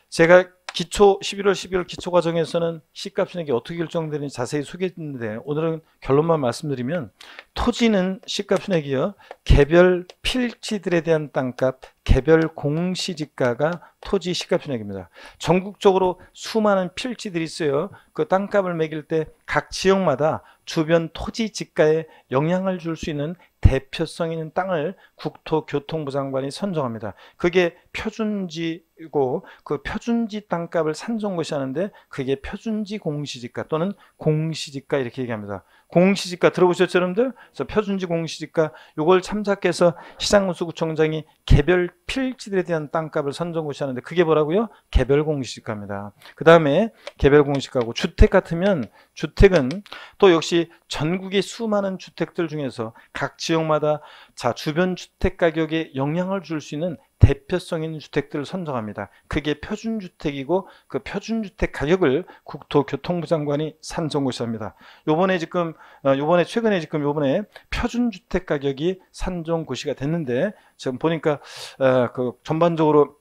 Speaker 1: 제가 11월 12월 기초과정에서는 시가표준액이 어떻게 결정되는지 자세히 소개했는데 오늘은 결론만 말씀드리면 토지는 시가표준액이요. 개별 필지들에 대한 땅값, 개별 공시지가가 토지 시가표준액입니다. 전국적으로 수많은 필지들이 있어요. 그 땅값을 매길 때 각 지역마다 주변 토지 지가에 영향을 줄 수 있는 대표성 있는 땅을 국토교통부 장관이 선정합니다. 그게 표준지고 그 표준지 땅값을 산정고시 하는데 그게 표준지 공시지가 또는 공시지가 이렇게 얘기합니다. 공시지가 들어보셨죠, 여러분들? 그래서 표준지 공시지가 요걸 참작해서 시장군수구청장이 개별 필지들에 대한 땅값을 선정고시 하는데 그게 뭐라고요? 개별 공시지가입니다. 그 다음에 개별 공시지가고 주택 같으면 주택은 또 역시 전국의 수많은 주택들 중에서 각 지역마다 자 주변 주택 가격에 영향을 줄 수 있는 대표성 있는 주택들을 선정합니다. 그게 표준주택이고 그 표준주택 가격을 국토교통부 장관이 산정고시합니다. 요번에 표준주택 가격이 산정고시가 됐는데 지금 보니까 그 전반적으로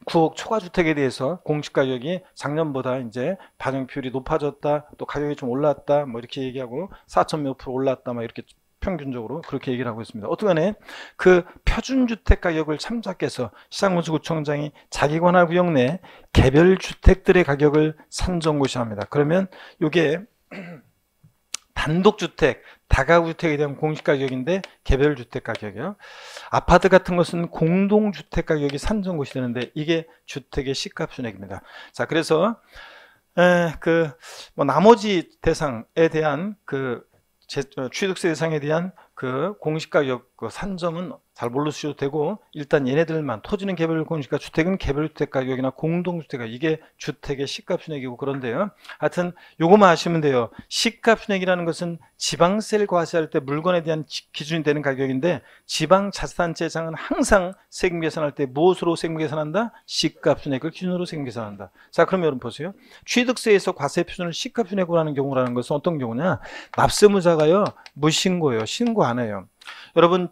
Speaker 1: 9억 초과주택에 대해서 공시가격이 작년보다 이제 반영 비율이 높아졌다, 또 가격이 좀 올랐다, 뭐 이렇게 얘기하고 4천 몇 프로 올랐다, 막 이렇게 평균적으로 그렇게 얘기를 하고 있습니다. 어떠간에 그 표준주택 가격을 참작해서 시장군수구청장이 자기 관할 구역 내 개별 주택들의 가격을 산정고시합니다. 그러면 이게 단독주택, 다가구주택에 대한 공시가격인데 개별주택 가격이요. 아파트 같은 것은 공동주택 가격이 산정고시 되는데 이게 주택의 시가표준액입니다. 자, 그래서 나머지 대상에 대한 취득세 대상에 대한 그 공시가격 그 산정은 잘 모르셔도 되고, 일단 얘네들만, 토지는 개별 공시가, 주택은 개별주택 가격이나 공동주택 가격, 이게 주택의 시가순액이고. 그런데요, 하여튼 요거만 아시면 돼요. 시가순액이라는 것은 지방세를 과세할 때 물건에 대한 기준이 되는 가격인데, 지방자치단체장은 항상 세금 계산할 때 무엇으로 세금 계산한다? 시가순액을 기준으로 세금 계산한다. 자, 그럼 여러분 보세요. 취득세에서 과세 표준을 시가순액으로 하는 경우라는 것은 어떤 경우냐? 납세무자가요, 무신고예요. 신고 안 해요. 여러분,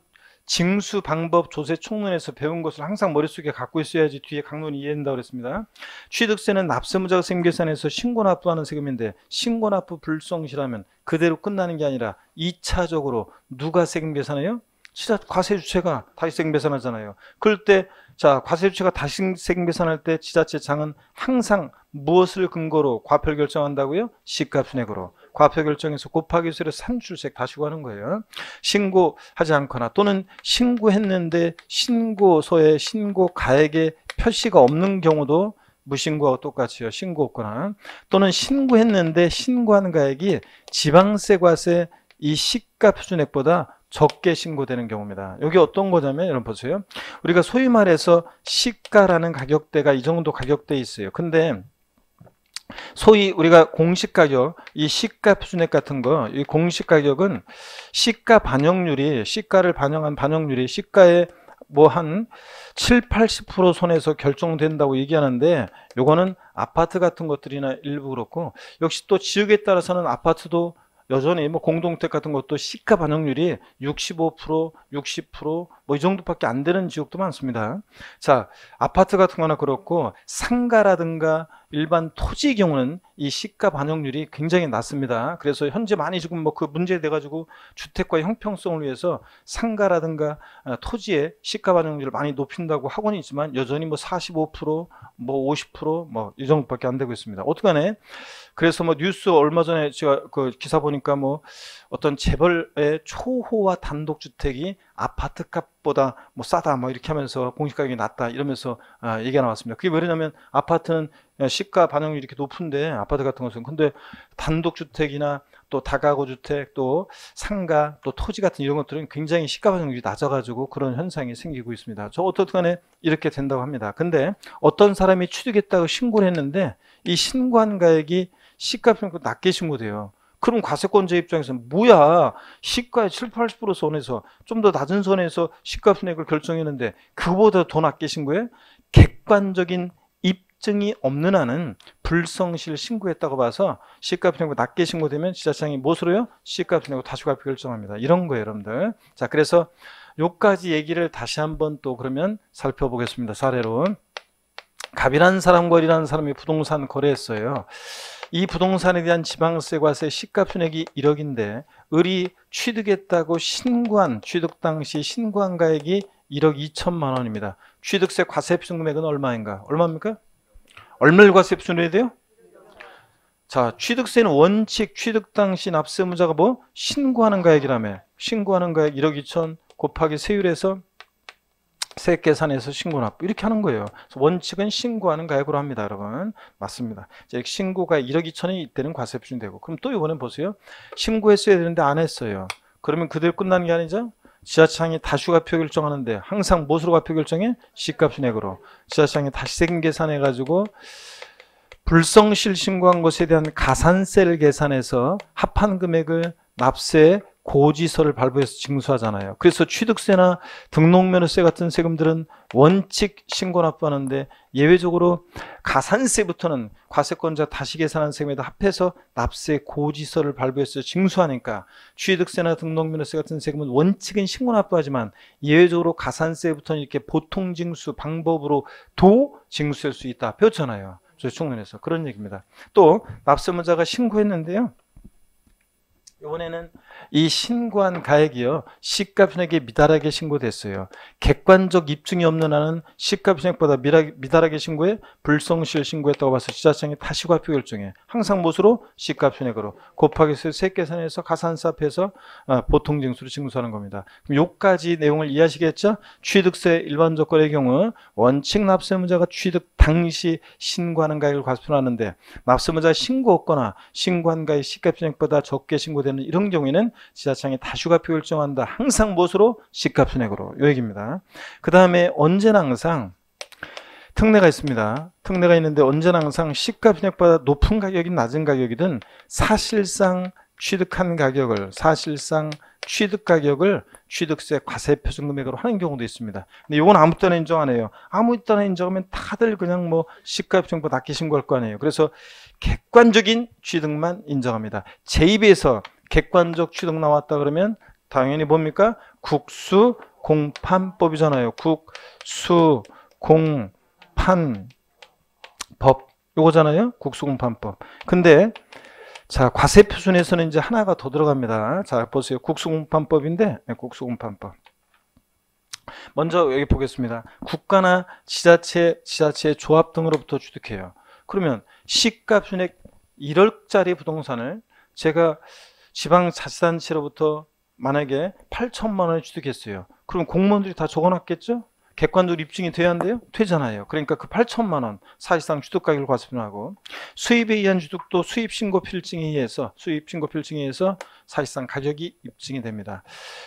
Speaker 1: 징수 방법 조세 총론에서 배운 것을 항상 머릿속에 갖고 있어야지 뒤에 강론이 이해된다고 그랬습니다. 취득세는 납세무자가 세금 계산해서 신고 납부하는 세금인데, 신고 납부 불성실하면 그대로 끝나는 게 아니라 2차적으로 누가 세금 계산해요? 과세주체가 다시 세금 계산하잖아요. 그럴 때, 자, 과세주체가 다시 세금 계산할 때 지자체장은 항상 무엇을 근거로 과표를 결정한다고요? 시가순액으로. 과표 결정해서 곱하기 수로 산출세 다시 구하는 거예요. 신고하지 않거나, 또는 신고했는데 신고서에 신고가액에 표시가 없는 경우도 무신고하고 똑같이요. 신고 없거나, 또는 신고했는데 신고한 가액이 지방세 과세 이 시가 표준액보다 적게 신고되는 경우입니다. 여기 어떤 거냐면, 여러분 보세요. 우리가 소위 말해서 시가라는 가격대가 이 정도 가격대에 있어요. 근데 소위 우리가 공시가격, 이 시가 표준액 같은 거, 이 공시가격은 시가 반영률이, 시가를 반영한 반영률이 시가의 뭐 한 7, 80% 선에서 결정된다고 얘기하는데, 요거는 아파트 같은 것들이나 일부 그렇고, 역시 또 지역에 따라서는 아파트도 여전히 뭐 공동주택 같은 것도 시가 반영률이 65%, 60% 뭐 이 정도밖에 안 되는 지역도 많습니다. 자, 아파트 같은 거나 그렇고, 상가라든가 일반 토지 경우는 이 시가 반영률이 굉장히 낮습니다. 그래서 현재 많이 지금 뭐 그 문제 돼 가지고 주택과의 형평성을 위해서 상가라든가 토지의 시가 반영률을 많이 높인다고 하고는 있지만, 여전히 뭐 45%, 뭐 50% 이 정도밖에 안 되고 있습니다. 어떡하네? 그래서 뭐 뉴스 얼마 전에 제가 그 기사 보니까, 뭐 어떤 재벌의 초호화 단독주택이 아파트 값보다 뭐 싸다 뭐 이렇게 하면서 공시가격이 낮다 이러면서 얘기가 나왔습니다. 그게 왜냐면 아파트는 시가 반영률이 이렇게 높은데, 아파트 같은 것은, 근데 단독주택이나 또 다가구 주택, 또 상가, 또 토지 같은 이런 것들은 굉장히 시가 반영률이 낮아가지고 그런 현상이 생기고 있습니다. 저 어떻든 간에 이렇게 된다고 합니다. 근데 어떤 사람이 취득했다고 신고를 했는데, 이 신고한 가액이 시가 평균보다 낮게 신고돼요. 그럼 과세권자 입장에서는 뭐야, 시가의 7, 80% 선에서 좀 더 낮은 선에서 시가 순액을 결정했는데 그보다 더 낮게 신고해? 객관적인 입증이 없는 한은 불성실 신고했다고 봐서 시가 순액보다 낮게 신고되면 지자체장이 무엇으로요? 시가 순액으로 다시 과표 결정합니다. 이런 거예요, 여러분들. 자, 그래서 요까지 얘기를 다시 한번 또 그러면 살펴보겠습니다. 사례로. 갑이라는 사람과 을이라는 사람이 부동산 거래했어요. 이 부동산에 대한 지방세 과세 시가순액이 1억인데, 을이 취득했다고 신고한, 취득 당시 신고한 가액이 1억 2천만 원입니다. 취득세 과세 표준 금액은 얼마인가? 얼마입니까? 얼마를 과세 표준해야 돼요? 자, 취득세는 원칙 취득 당시 납세무자가 뭐 신고하는 가액이라며, 신고하는 가액 1억 2천 곱하기 세율에서 세액 계산해서 신고 납부 이렇게 하는 거예요. 그래서 원칙은 신고하는 가액으로 합니다, 여러분. 맞습니다. 이제 신고가 1억 2천이 이때는 과세 표준되고, 그럼 또 이번엔 보세요. 신고했어야 되는데 안 했어요. 그러면 그대로 끝나는 게 아니죠. 지자체장이 다시 과표 결정하는데 항상 무엇으로 과표 결정해? 시가순액으로. 지자체장이 다시 세금 계산해 가지고 불성실 신고한 것에 대한 가산세를 계산해서 합한 금액을 납세 고지서를 발부해서 징수하잖아요. 그래서 취득세나 등록면허세 같은 세금들은 원칙 신고 납부하는데, 예외적으로 가산세부터는 과세권자 다시 계산한 세금에다 합해서 납세 고지서를 발부해서 징수하니까, 취득세나 등록면허세 같은 세금은 원칙은 신고 납부하지만 예외적으로 가산세부터는 이렇게 보통 징수 방법으로 도 징수할 수 있다 배웠잖아요. 조총론에서 그런 얘기입니다. 또 납세무자가 신고했는데요, 이번에는 이 신고한 가액이요, 시가순액에 미달하게 신고됐어요. 객관적 입증이 없는 한은 시가순액보다 미달하게 신고해 불성실 신고했다고 봐서 지자체장이 다시 과표 결정해. 항상 무엇으로? 시가순액으로 곱하기 세액 계산해서 가산세 합해서 보통 징수로 징수하는 겁니다. 그럼 요까지 내용을 이해하시겠죠? 취득세 일반적 거래의 경우 원칙 납세무자가 취득 당시 신고하는 가액을 과세하는데, 납세무자가 신고 없거나 신고한 가액 시가순액보다 적게 신고되는 이런 경우에는 지자청이 다슈가표 결정한다. 항상 무엇으로? 시가순액으로. 이 얘기입니다. 그 다음에 언제나 항상 특례가 있습니다. 특례가 있는데 언제나 항상 시가순액보다 높은 가격이든 낮은 가격이든 사실상 취득한 가격을 취득 가격을 취득세 과세 표준 금액으로 하는 경우도 있습니다. 근데 이건 아무 때나 인정 안 해요. 아무 때나 인정하면 다들 그냥 뭐 시가표준액보다 낮게 신고할 거 아니에요. 그래서 객관적인 취득만 인정합니다. 제 입에서 객관적 취득 나왔다 그러면 당연히 뭡니까? 국수공판법이잖아요. 국수공판법 요거잖아요. 국수공판법. 근데 자, 과세표준에서는 이제 하나가 더 들어갑니다. 자, 보세요. 국수공판법인데, 네, 국수공판법. 먼저 여기 보겠습니다. 국가나 지자체 조합 등으로부터 취득해요. 그러면 시가순액 1억짜리 부동산을 제가 지방자치단체로부터 만약에 8천만 원에 취득했어요. 그럼 공무원들이 다 적어놨겠죠? 객관적으로 입증이 돼야 한대요? 되잖아요. 그러니까 그 8천만 원 사실상 취득가격을 과세표준하고 수입에 의한 취득도 수입신고필증에 의해서 사실상 가격이 입증이 됩니다.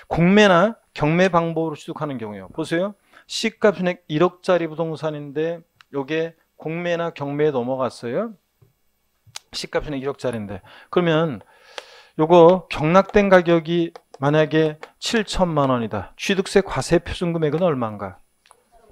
Speaker 1: 공매나 경매 방법으로 취득하는 경우요. 보세요. 시가순액 1억짜리 부동산인데 요게 공매나 경매에 넘어갔어요. 시가순액 1억짜리인데 그러면 요거 경락된 가격이 만약에 7천만 원이다. 취득세 과세표준 금액은 얼마인가?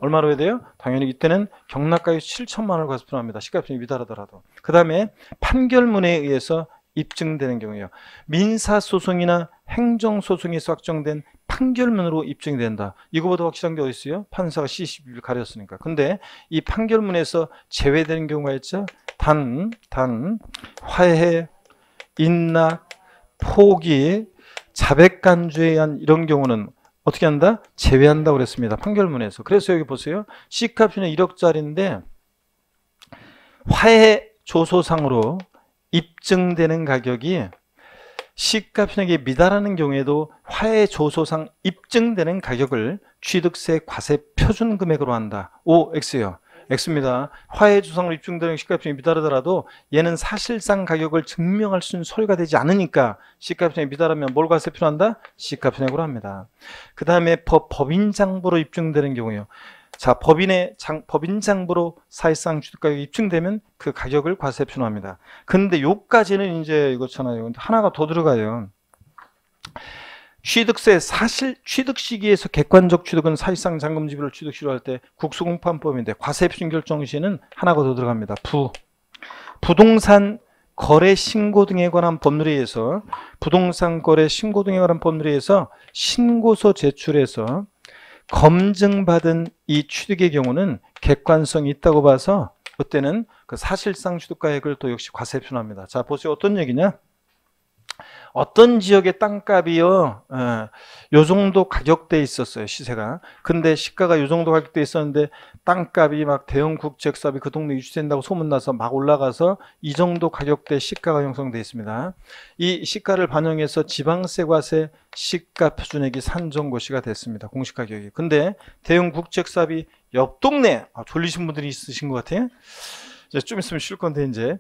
Speaker 1: 얼마로 해야 돼요? 당연히 이때는 경락가격 7천만 원을 과세표합니다. 시가표준이 미달하더라도. 그 다음에 판결문에 의해서 입증되는 경우에요. 민사소송이나 행정소송에서 확정된 판결문으로 입증이 된다. 이거보다 확실한 게 어디 있어요? 판사가 CCTV를 가렸으니까. 근데 이 판결문에서 제외되는 경우가 있죠. 단 화해, 인락, 포기, 자백간주에 의한 이런 경우는 어떻게 한다? 제외한다고 그랬습니다. 판결문에서. 그래서 여기 보세요. C값이 1억짜리인데 화해 조소상으로 입증되는 가격이 C값이 미달하는 경우에도 화해 조소상 입증되는 가격을 취득세 과세 표준 금액으로 한다. O, X요. X입니다. 화해 조소상으로 입증되는 C값이 미달하더라도 얘는 사실상 가격을 증명할 수 있는 서류가 되지 않으니까 C값이 미달하면 뭘 과세 표준한다? C값액으로 합니다. 그 다음에 법인장부로 입증되는 경우요. 자, 법인장부로 사실상 취득가격이 입증되면 그 가격을 과세 표준합니다. 근데 요까지는 이제 이거잖아요. 근데 하나가 더 들어가요. 취득세 취득 시기에서 객관적 취득은 사실상 잔금지비를 취득 시로 할 때 국수공판법인데 과세표준 결정 시에는 하나가 더 들어갑니다. 부동산 거래 신고 등에 관한 법률에 의해서 부동산 거래 신고 등에 관한 법률에 의해서 신고서 제출해서 검증받은 이 취득의 경우는 객관성이 있다고 봐서 그때는 그 사실상 취득가액을 또 역시 과세표준합니다. 자, 보세요. 어떤 얘기냐? 어떤 지역의 땅값이요, 요 정도 가격대에 있었어요, 시세가. 근데 시가가 요 정도 가격대에 있었는데 땅값이 막 대형 국책사업이 그 동네 유치된다고 소문나서 막 올라가서 이 정도 가격대 시가가 형성되어 있습니다. 이 시가를 반영해서 지방세 과세 시가 표준액이 산정고시가 됐습니다. 공시가격이. 근데 대형 국책사업이 옆 동네, 졸리신 분들이 있으신 것 같아요. 이제 좀 있으면 쉴 건데 이제.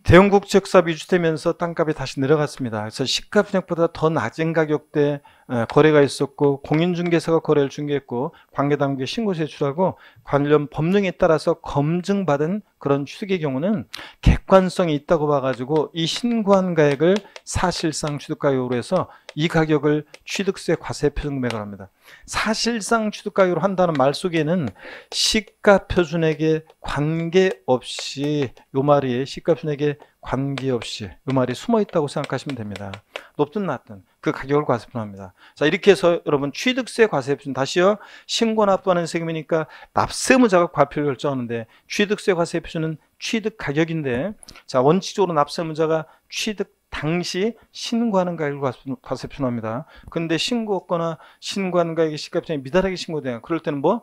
Speaker 1: 대형 국책사업이 유치되면서 땅값이 다시 내려갔습니다. 그래서 시가표준액보다 더 낮은 가격대 거래가 있었고 공인중개사가 거래를 중개했고 관계당국에 신고 제출하고 관련 법령에 따라서 검증받은 그런 취득의 경우는 객관성이 있다고 봐가지고 이 신고한 가액을 사실상 취득가격으로 해서 이 가격을 취득세 과세표준금액을 합니다. 사실상 취득가격으로 한다는 말 속에는 시가표준액에 관계없이 요 말이 시가표준액에 관계없이 요 말이 숨어 있다고 생각하시면 됩니다. 높든 낮든 그 가격을 과세표준합니다. 자, 이렇게 해서 여러분 취득세 과세표준 다시요. 신고 납부하는 세금이니까 납세무자가 과표를 결정하는데 취득세 과세표준은 취득 가격인데 자, 원칙적으로 납세무자가 취득 당시 신고하는 가격을 과세표준합니다. 근데 신고했거나 신고하는 가격이 시가표준액이 미달하게 신고돼요. 그럴 때는 뭐?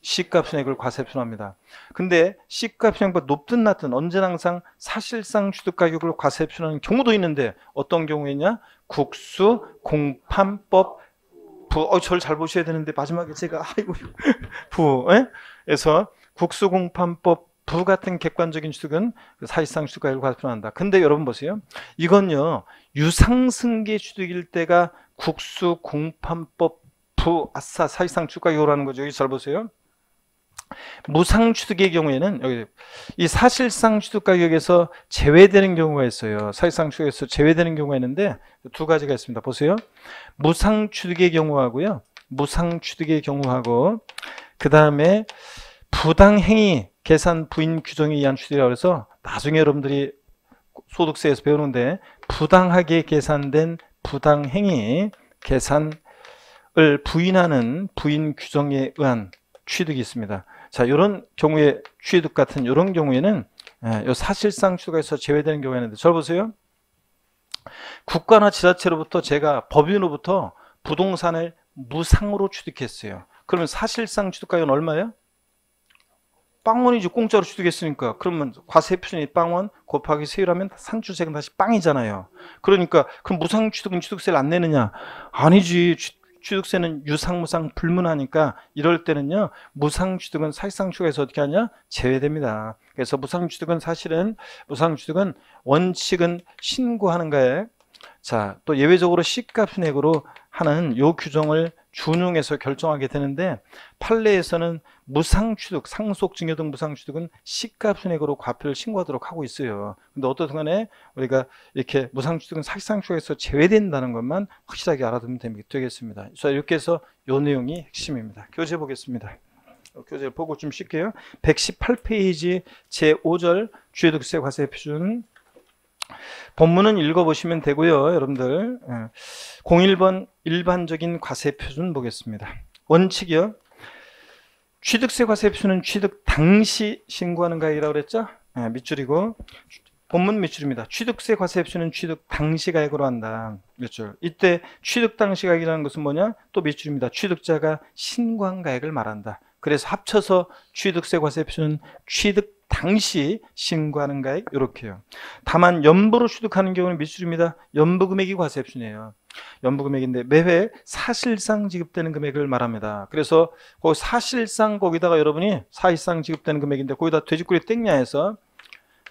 Speaker 1: 시가표준액을 과세표준합니다. 근데 시가표준액보다 높든 낮든 언제나 항상 사실상 취득가격을 과세표준하는 경우도 있는데 어떤 경우에냐? 국수 공판법 저를 잘 보셔야 되는데 마지막에 제가 아이고 그래서 국수공판법 부 같은 객관적인 취득은 사실상 취득가액을 과세표현한다. 근데 여러분 보세요. 이건요, 유상승계 취득일 때가 국수, 공판법, 부, 아싸, 사실상 취득가액으로 하는 거죠. 여기 잘 보세요. 무상취득의 경우에는 여기 이 사실상 취득가격에서 제외되는 경우가 있어요. 사실상 취득에서 제외되는 경우가 있는데 두 가지가 있습니다. 보세요. 무상취득의 경우하고요. 무상취득의 경우하고 그 다음에 부당행위 계산 부인 규정에 의한 취득이라고 해서 나중에 여러분들이 소득세에서 배우는데 부당하게 계산된 부당행위 계산을 부인하는 부인 규정에 의한 취득이 있습니다. 자, 이런 경우에 취득 같은 이런 경우에는 사실상 취득에서 제외되는 경우가 있는데 잘 보세요. 국가나 지자체로부터 제가 법인으로부터 부동산을 무상으로 취득했어요. 그러면 사실상 취득가격은 얼마예요? 빵원이지. 공짜로 취득했으니까. 그러면 과세표준이 빵원 곱하기 세율하면 상추세금 다시 빵이잖아요. 그러니까 그럼 무상 취득은 취득세를 안 내느냐? 아니지. 취득세는 유상, 무상 불문하니까 이럴 때는요, 무상 취득은 사실상 취득에서 어떻게 하냐? 제외됩니다. 그래서 무상 취득은 사실은, 무상 취득은 원칙은 신고하는 거에, 자, 또 예외적으로 시가순액으로 하는 요 규정을 준용해서 결정하게 되는데, 판례에서는 무상취득, 상속증여 등 무상취득은 시가순액으로 과표를 신고하도록 하고 있어요. 근데 어떻든 간에 우리가 이렇게 무상취득은 사실상취득에서 제외된다는 것만 확실하게 알아두면 되겠습니다. 자, 이렇게 해서 요 내용이 핵심입니다. 교재 보겠습니다. 교재를 보고 좀 쉴게요. 118페이지 제5절 취득세 과세 표준. 본문은 읽어보시면 되고요. 여러분들 01번 일반적인 과세 표준 보겠습니다. 원칙이요. 취득세 과세 표준은 취득 당시 신고하는 가액이라고 그랬죠? 밑줄이고 본문 밑줄입니다. 취득세 과세 표준은 취득 당시 가액으로 한다. 밑줄. 이때 취득 당시 가액이라는 것은 뭐냐? 또 밑줄입니다. 취득자가 신고한 가액을 말한다. 그래서 합쳐서 취득세 과세 표준은 취득 당시 신고하는 가액 이렇게요. 다만 연부로 취득하는 경우는 밑줄입니다. 연부 금액이 과세 표준이에요. 연부 금액인데 매회 사실상 지급되는 금액을 말합니다. 그래서 그 사실상 거기다가 여러분이 사실상 지급되는 금액인데 거기다 돼지꼬리 땡냐 해서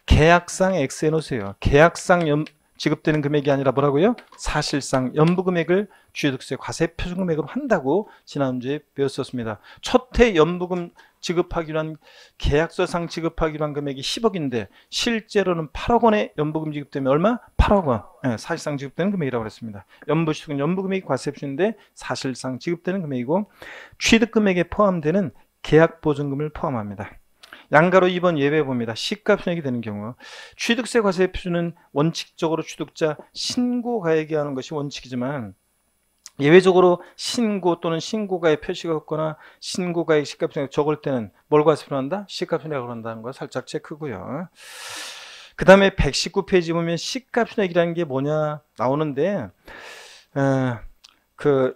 Speaker 1: 계약상 X해 놓으세요. 계약상 지급되는 금액이 아니라 뭐라고요? 사실상 연부 금액을 취득세 과세 표준 금액으로 한다고 지난주에 배웠었습니다. 첫해 연부금 지급하기로 한 계약서상 지급하기로 한 금액이 10억인데 실제로는 8억 원의 연부금 지급되면 얼마? 8억 원. 사실상 지급되는 금액이라고 했습니다. 연부취득은 연부금액이 과세 표준인데 사실상 지급되는 금액이고 취득 금액에 포함되는 계약보증금을 포함합니다. 양가로 2번 예외 봅니다. 시가순액이 되는 경우 취득세 과세 표준은 원칙적으로 취득자 신고 가액에 하는 것이 원칙이지만 예외적으로 신고 또는 신고가액 표시가 없거나 신고가액 시가순액 적을 때는 뭘 과세표로 한다? 시가순액으로 한다는 거 살짝 체크고요. 그 다음에 119페이지 보면 시가순액이라는 게 뭐냐 나오는데 그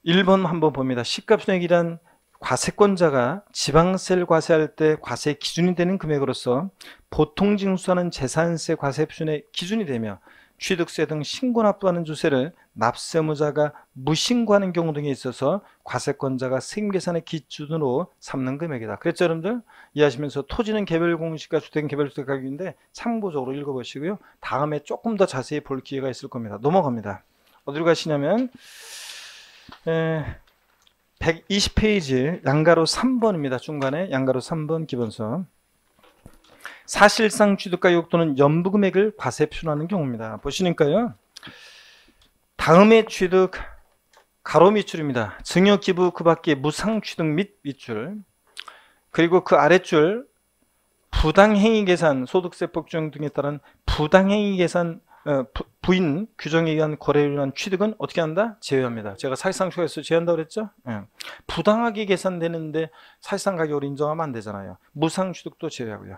Speaker 1: 1번 한번 봅니다. 시가순액이란 과세권자가 지방세를 과세할 때 과세 기준이 되는 금액으로서 보통 징수하는 재산세 과세 표준의 기준이 되며 취득세 등 신고 납부하는 주세를 납세무자가 무신고하는 경우 등에 있어서 과세권자가 세금계산의 기준으로 삼는 금액이다. 그랬죠, 여러분들? 이해하시면서 토지는 개별 공시가 주택은 개별 주택 가격인데 참고적으로 읽어보시고요. 다음에 조금 더 자세히 볼 기회가 있을 겁니다. 넘어갑니다. 어디로 가시냐면 120페이지 양가로 3번입니다. 중간에 양가로 3번 기본서. 사실상 취득가격 또는 연부금액을 과세 표준하는 경우입니다. 보시니까요. 다음의 취득 가로 밑줄입니다. 증여기부 그 밖에 무상취득 및 밑줄 그리고 그 아랫줄 부당행위 계산 소득세법 규정 등에 따른 부당행위 계산 부인 규정에 의한 거래에 의한 취득은 어떻게 한다? 제외합니다. 제가 사실상 취득에서 제외한다고 그랬죠? 부당하게 계산되는데 사실상 가격으로 인정하면 안 되잖아요. 무상 취득도 제외하고요.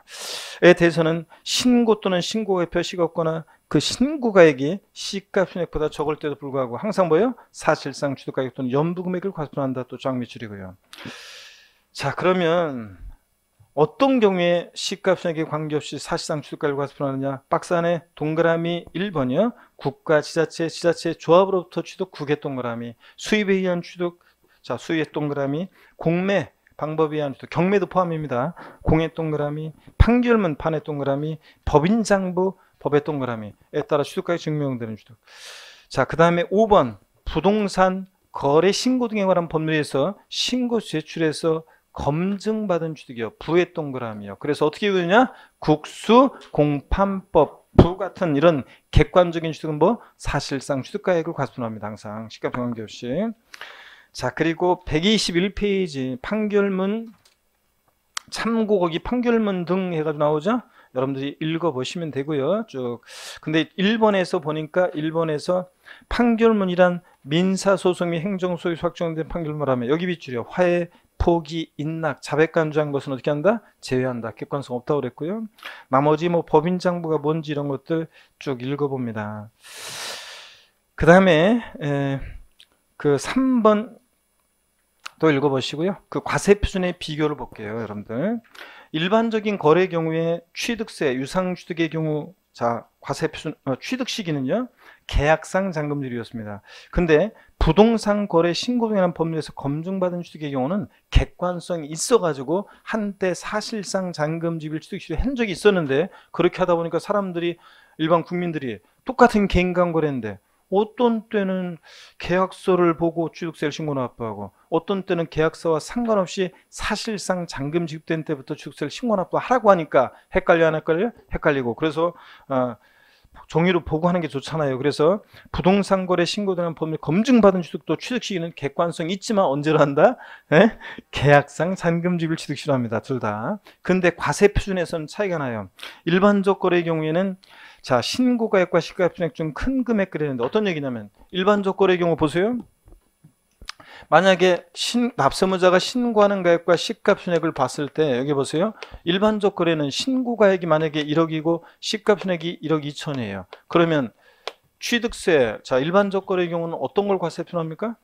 Speaker 1: 에 대해서는 신고 또는 신고가액 표시가 없거나 그 신고가액이 시가순액보다 적을 때도 불구하고 항상 뭐예요? 사실상 취득가격 또는 연부금액을 과세한다. 또 쫙밑줄이고요. 자, 그러면 어떤 경우에 시가순액에 관계없이 사실상 취득가액을 과세하느냐? 박스 안에 동그라미 1번이요. 국가, 지자체, 조합으로부터 취득 9개 동그라미, 수입에 의한 취득, 자, 수입의 동그라미, 공매, 방법에 의한 취득, 경매도 포함입니다. 공의 동그라미, 판결문 판의 동그라미, 법인장부 법의 동그라미에 따라 취득가액 증명되는 취득. 자, 그 다음에 5번 부동산 거래 신고 등에 관한 법률에 의해서 신고 제출해서 검증받은 취득이요. 부의 동그라미요. 그래서 어떻게 되느냐? 국수, 공판법, 부 같은 이런 객관적인 취득은 뭐? 사실상 취득가액을 과세합니다. 항상 시가 관계없이. 자, 그리고 121페이지 판결문 참고 거기 판결문 등 해가지고 나오죠? 여러분들이 읽어보시면 되고요. 쭉. 근데 1번에서 보니까 1번에서 판결문이란 민사소송 및 행정소송에서 확정된 판결문이라면 여기 밑줄이요. 화해, 포기, 인락, 자백간주한 것은 어떻게 한다? 제외한다. 객관성 없다고 그랬고요. 나머지 뭐 법인장부가 뭔지 이런 것들 쭉 읽어봅니다. 그 다음에 그 3번 또 읽어보시고요. 그 과세표준의 비교를 볼게요. 여러분들. 일반적인 거래 경우에 취득세, 유상취득의 경우 자 과세표준 취득 시기는요. 계약상 잔금질이었습니다. 근데 부동산 거래 신고 등이라는 법률에서 검증받은 취득의 경우는 객관성이 있어가지고 한때 사실상 잔금지별 취득시를 한 적이 있었는데 그렇게 하다 보니까 사람들이 일반 국민들이 똑같은 개인 간 거래인데 어떤 때는 계약서를 보고 취득세를 신고 납부하고 어떤 때는 계약서와 상관없이 사실상 잔금 지급된 때부터 취득세를 신고 납부하라고 하니까 헷갈려 안 헷갈려? 헷갈리고 그래서 종이로 보고하는 게 좋잖아요. 그래서 부동산 거래 신고되는 법률 검증받은 취득도 취득 시기는 객관성이 있지만 언제로 한다? 네? 계약상 잔금지별 취득시로 합니다. 둘 다. 근데 과세 표준에서는 차이가 나요. 일반적 거래의 경우에는 자 신고가액과 시가표준액 중 큰 금액 그랬는데 어떤 얘기냐면 일반적 거래의 경우 보세요. 만약에 납세무자가 신고하는 가액과 시가표준액을 봤을 때 여기 보세요. 일반적 거래는 신고가액이 만약에 1억이고 시가표준액이 1억 2천이에요. 그러면 취득세, 자 일반적 거래의 경우는 어떤 걸 과세표합니까?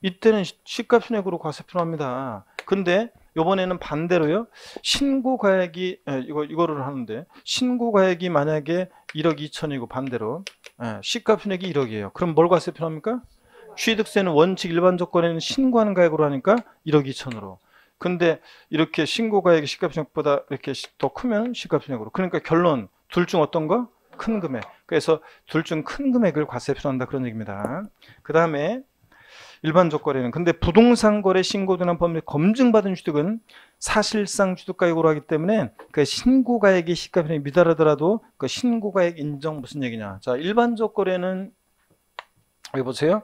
Speaker 1: 이때는 시가표준액으로 과세표합니다. 근데 이번에는 반대로요. 신고가액이 이거를 하는데 신고가액이 만약에 1억 2천이고 반대로 시가표준액이 1억이에요. 그럼 뭘 과세표합니까? 취득세는 원칙 일반적 거래는 신고하는 가액으로 하니까 1억 2천으로. 근데 이렇게 신고가액이 시가표준액보다 이렇게 더 크면 시가표준액으로. 그러니까 결론 둘 중 어떤 거? 큰 금액. 그래서 둘 중 큰 금액을 과세표한다 그런 얘기입니다. 그 다음에 일반적 거래는 근데 부동산 거래 신고되는 법률 검증받은 취득은 사실상 취득가액으로 하기 때문에 그 신고가액이 시가표준액이 미달하더라도 그 신고가액 인정 무슨 얘기냐? 자 일반적 거래는 여기 보세요.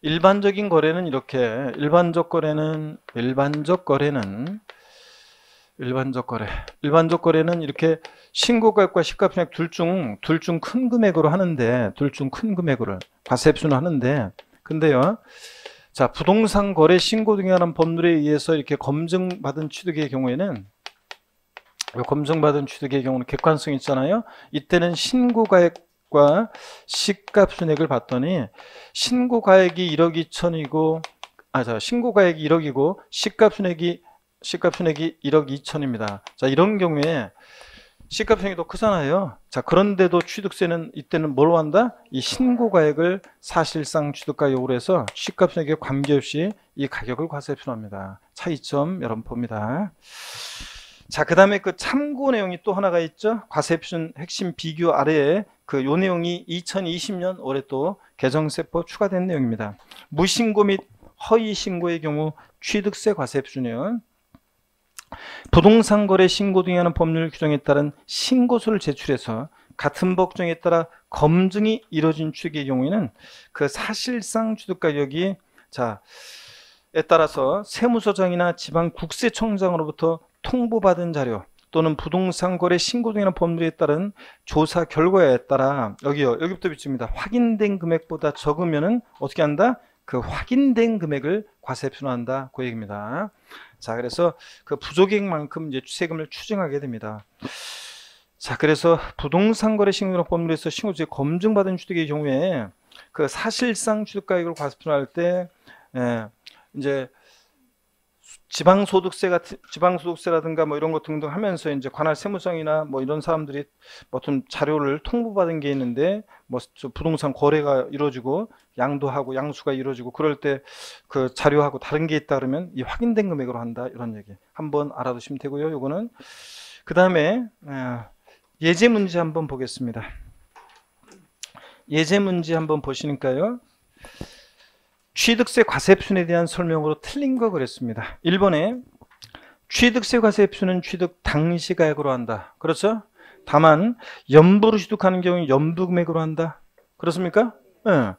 Speaker 1: 일반적인 거래는 이렇게 일반적 거래는 이렇게 신고가액과 시가표준액 둘 중 큰 금액으로 하는데 둘 중 큰 금액으로 과세표준을 하는데 근데요. 자 부동산 거래 신고 등에 관한 법률에 의해서 이렇게 검증받은 취득의 경우에는 객관성이 있잖아요. 이때는 신고가액과 시가표준액을 봤더니 신고가액이 1억 2천이고 신고가액이 1억이고 시가표준액이 1억 2천입니다. 자 이런 경우에 시가표준액이 더 크잖아요. 자 그런데도 취득세는 이때는 뭘로 한다? 이 신고가액을 사실상 취득가격으로 해서 시가표준액에 관계없이 이 가격을 과세표합니다. 차이점 여러분 봅니다. 자 그 다음에 그 참고 내용이 또 하나가 있죠. 과세표준 핵심 비교 아래에 그 요 내용이 2020년 올해 또 개정세법 추가된 내용입니다. 무신고 및 허위 신고의 경우 취득세 과세표준이요. 부동산 거래 신고 등에 관한 법률 규정에 따른 신고서를 제출해서 같은 법정에 따라 검증이 이뤄진 취득의 경우에는 그 사실상 취득가격이 에 따라서 세무서장이나 지방국세청장으로부터 통보받은 자료 또는 부동산 거래 신고 등에 관한 법률에 따른 조사 결과에 따라 여기부터 비춥니다. 확인된 금액보다 적으면은 어떻게 한다? 그 확인된 금액을 과세표한다 그 얘기입니다. 자 그래서 그 부족액만큼 이제 세금을 추징하게 됩니다. 자 그래서 부동산 거래 신고 법률에서 신고제 검증받은 취득의 경우에 그 사실상 취득가액을 과세표할 때 이제 지방소득세라든가 뭐 이런 것 등등 하면서 이제 관할 세무성이나 뭐 이런 사람들이 뭐 어떤 자료를 통보받은 게 있는데 뭐 부동산 거래가 이루어지고 양도하고 양수가 이루어지고 그럴 때 그 자료하고 다른 게 있다 그러면 이 확인된 금액으로 한다 이런 얘기 한번 알아두시면 되고요. 요거는 그 다음에 예제 문제 한번 보겠습니다. 예제 문제 한번 보시니까요. 취득세 과세표준에 대한 설명으로 틀린 거 그랬습니다. 1번에 취득세 과세표준은 취득 당시 가액으로 한다. 그렇죠? 다만 연부로 취득하는 경우는 연부 금액으로 한다. 그렇습니까? 네.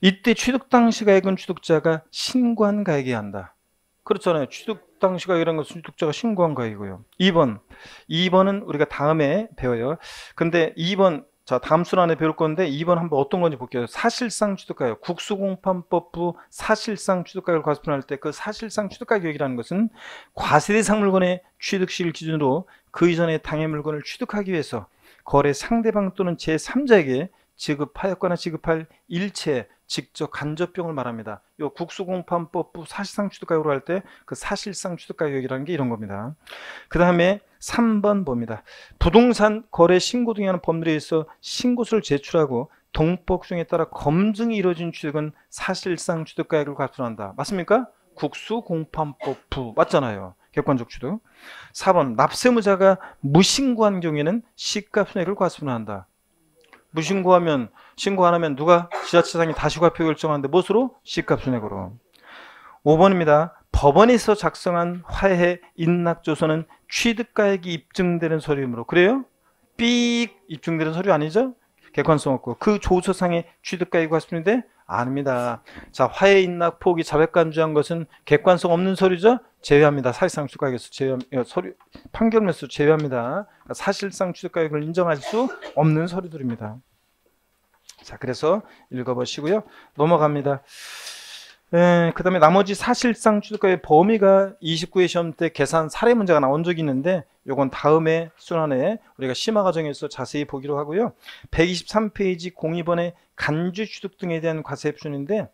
Speaker 1: 이때 취득 당시 가액은 취득자가 신고한 가액이 한다. 그렇잖아요. 취득 당시 가액이라는 것은 취득자가 신고한 가액이고요. 2번은 우리가 다음에 배워요. 근데 2번 자, 다음 순환에 배울 건데 2번 한번 어떤 건지 볼게요. 사실상 취득가격, 국수공판법부 사실상 취득가격을 과세표준할 때 그 사실상 취득가격이라는 것은 과세대상 물건의 취득시를 기준으로 그 이전에 당해 물건을 취득하기 위해서 거래 상대방 또는 제3자에게 지급하였거나 지급할 일체 직접 간접비용을 말합니다. 이 국수공판법부 사실상 취득가격으로 할 때 그 사실상 취득가격이라는 게 이런 겁니다. 그 다음에 3번 봅니다. 부동산 거래 신고 등에 하는 법률에 의해서 신고서를 제출하고 동법규정에 따라 검증이 이루어진 취득은 사실상 취득가액을 과세한다. 맞습니까? 국수공판법부 맞잖아요. 객관적 취득. 4번 납세무자가 무신고한 경우에는 시가손해를 과세한다. 무신고하면 신고 안 하면 누가 지자체장이 다시과표 결정하는데 무엇으로? 시가손해고로. 5번입니다. 법원에서 작성한 화해 인락조서는 취득가액이 입증되는 서류이므로 그래요? 삑 입증되는 서류 아니죠? 객관성 없고 그 조서상의 취득가액이 과세표준인데 아닙니다. 자, 화해 인락 포기 자백 간주한 것은 객관성 없는 서류죠? 제외합니다. 사실상 취득가액에서 서류 판결문에서 제외합니다. 사실상 취득가액을 인정할 수 없는 서류들입니다. 자, 그래서 읽어보시고요. 넘어갑니다. 그 다음에 나머지 사실상 취득가액 범위가 29회 시험 때 계산 사례 문제가 나온 적이 있는데 요건 다음에 순환에 우리가 심화 과정에서 자세히 보기로 하고요. 123페이지 02번의 간주 취득 등에 대한 과세표준인데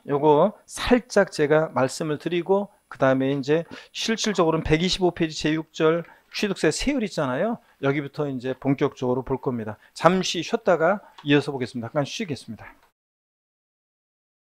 Speaker 1: 요거 살짝 제가 말씀을 드리고 그 다음에 이제 실질적으로는 125페이지 제6절 취득세 세율 있잖아요. 여기부터 이제 본격적으로 볼 겁니다. 잠시 쉬었다가 이어서 보겠습니다. 잠깐 쉬겠습니다.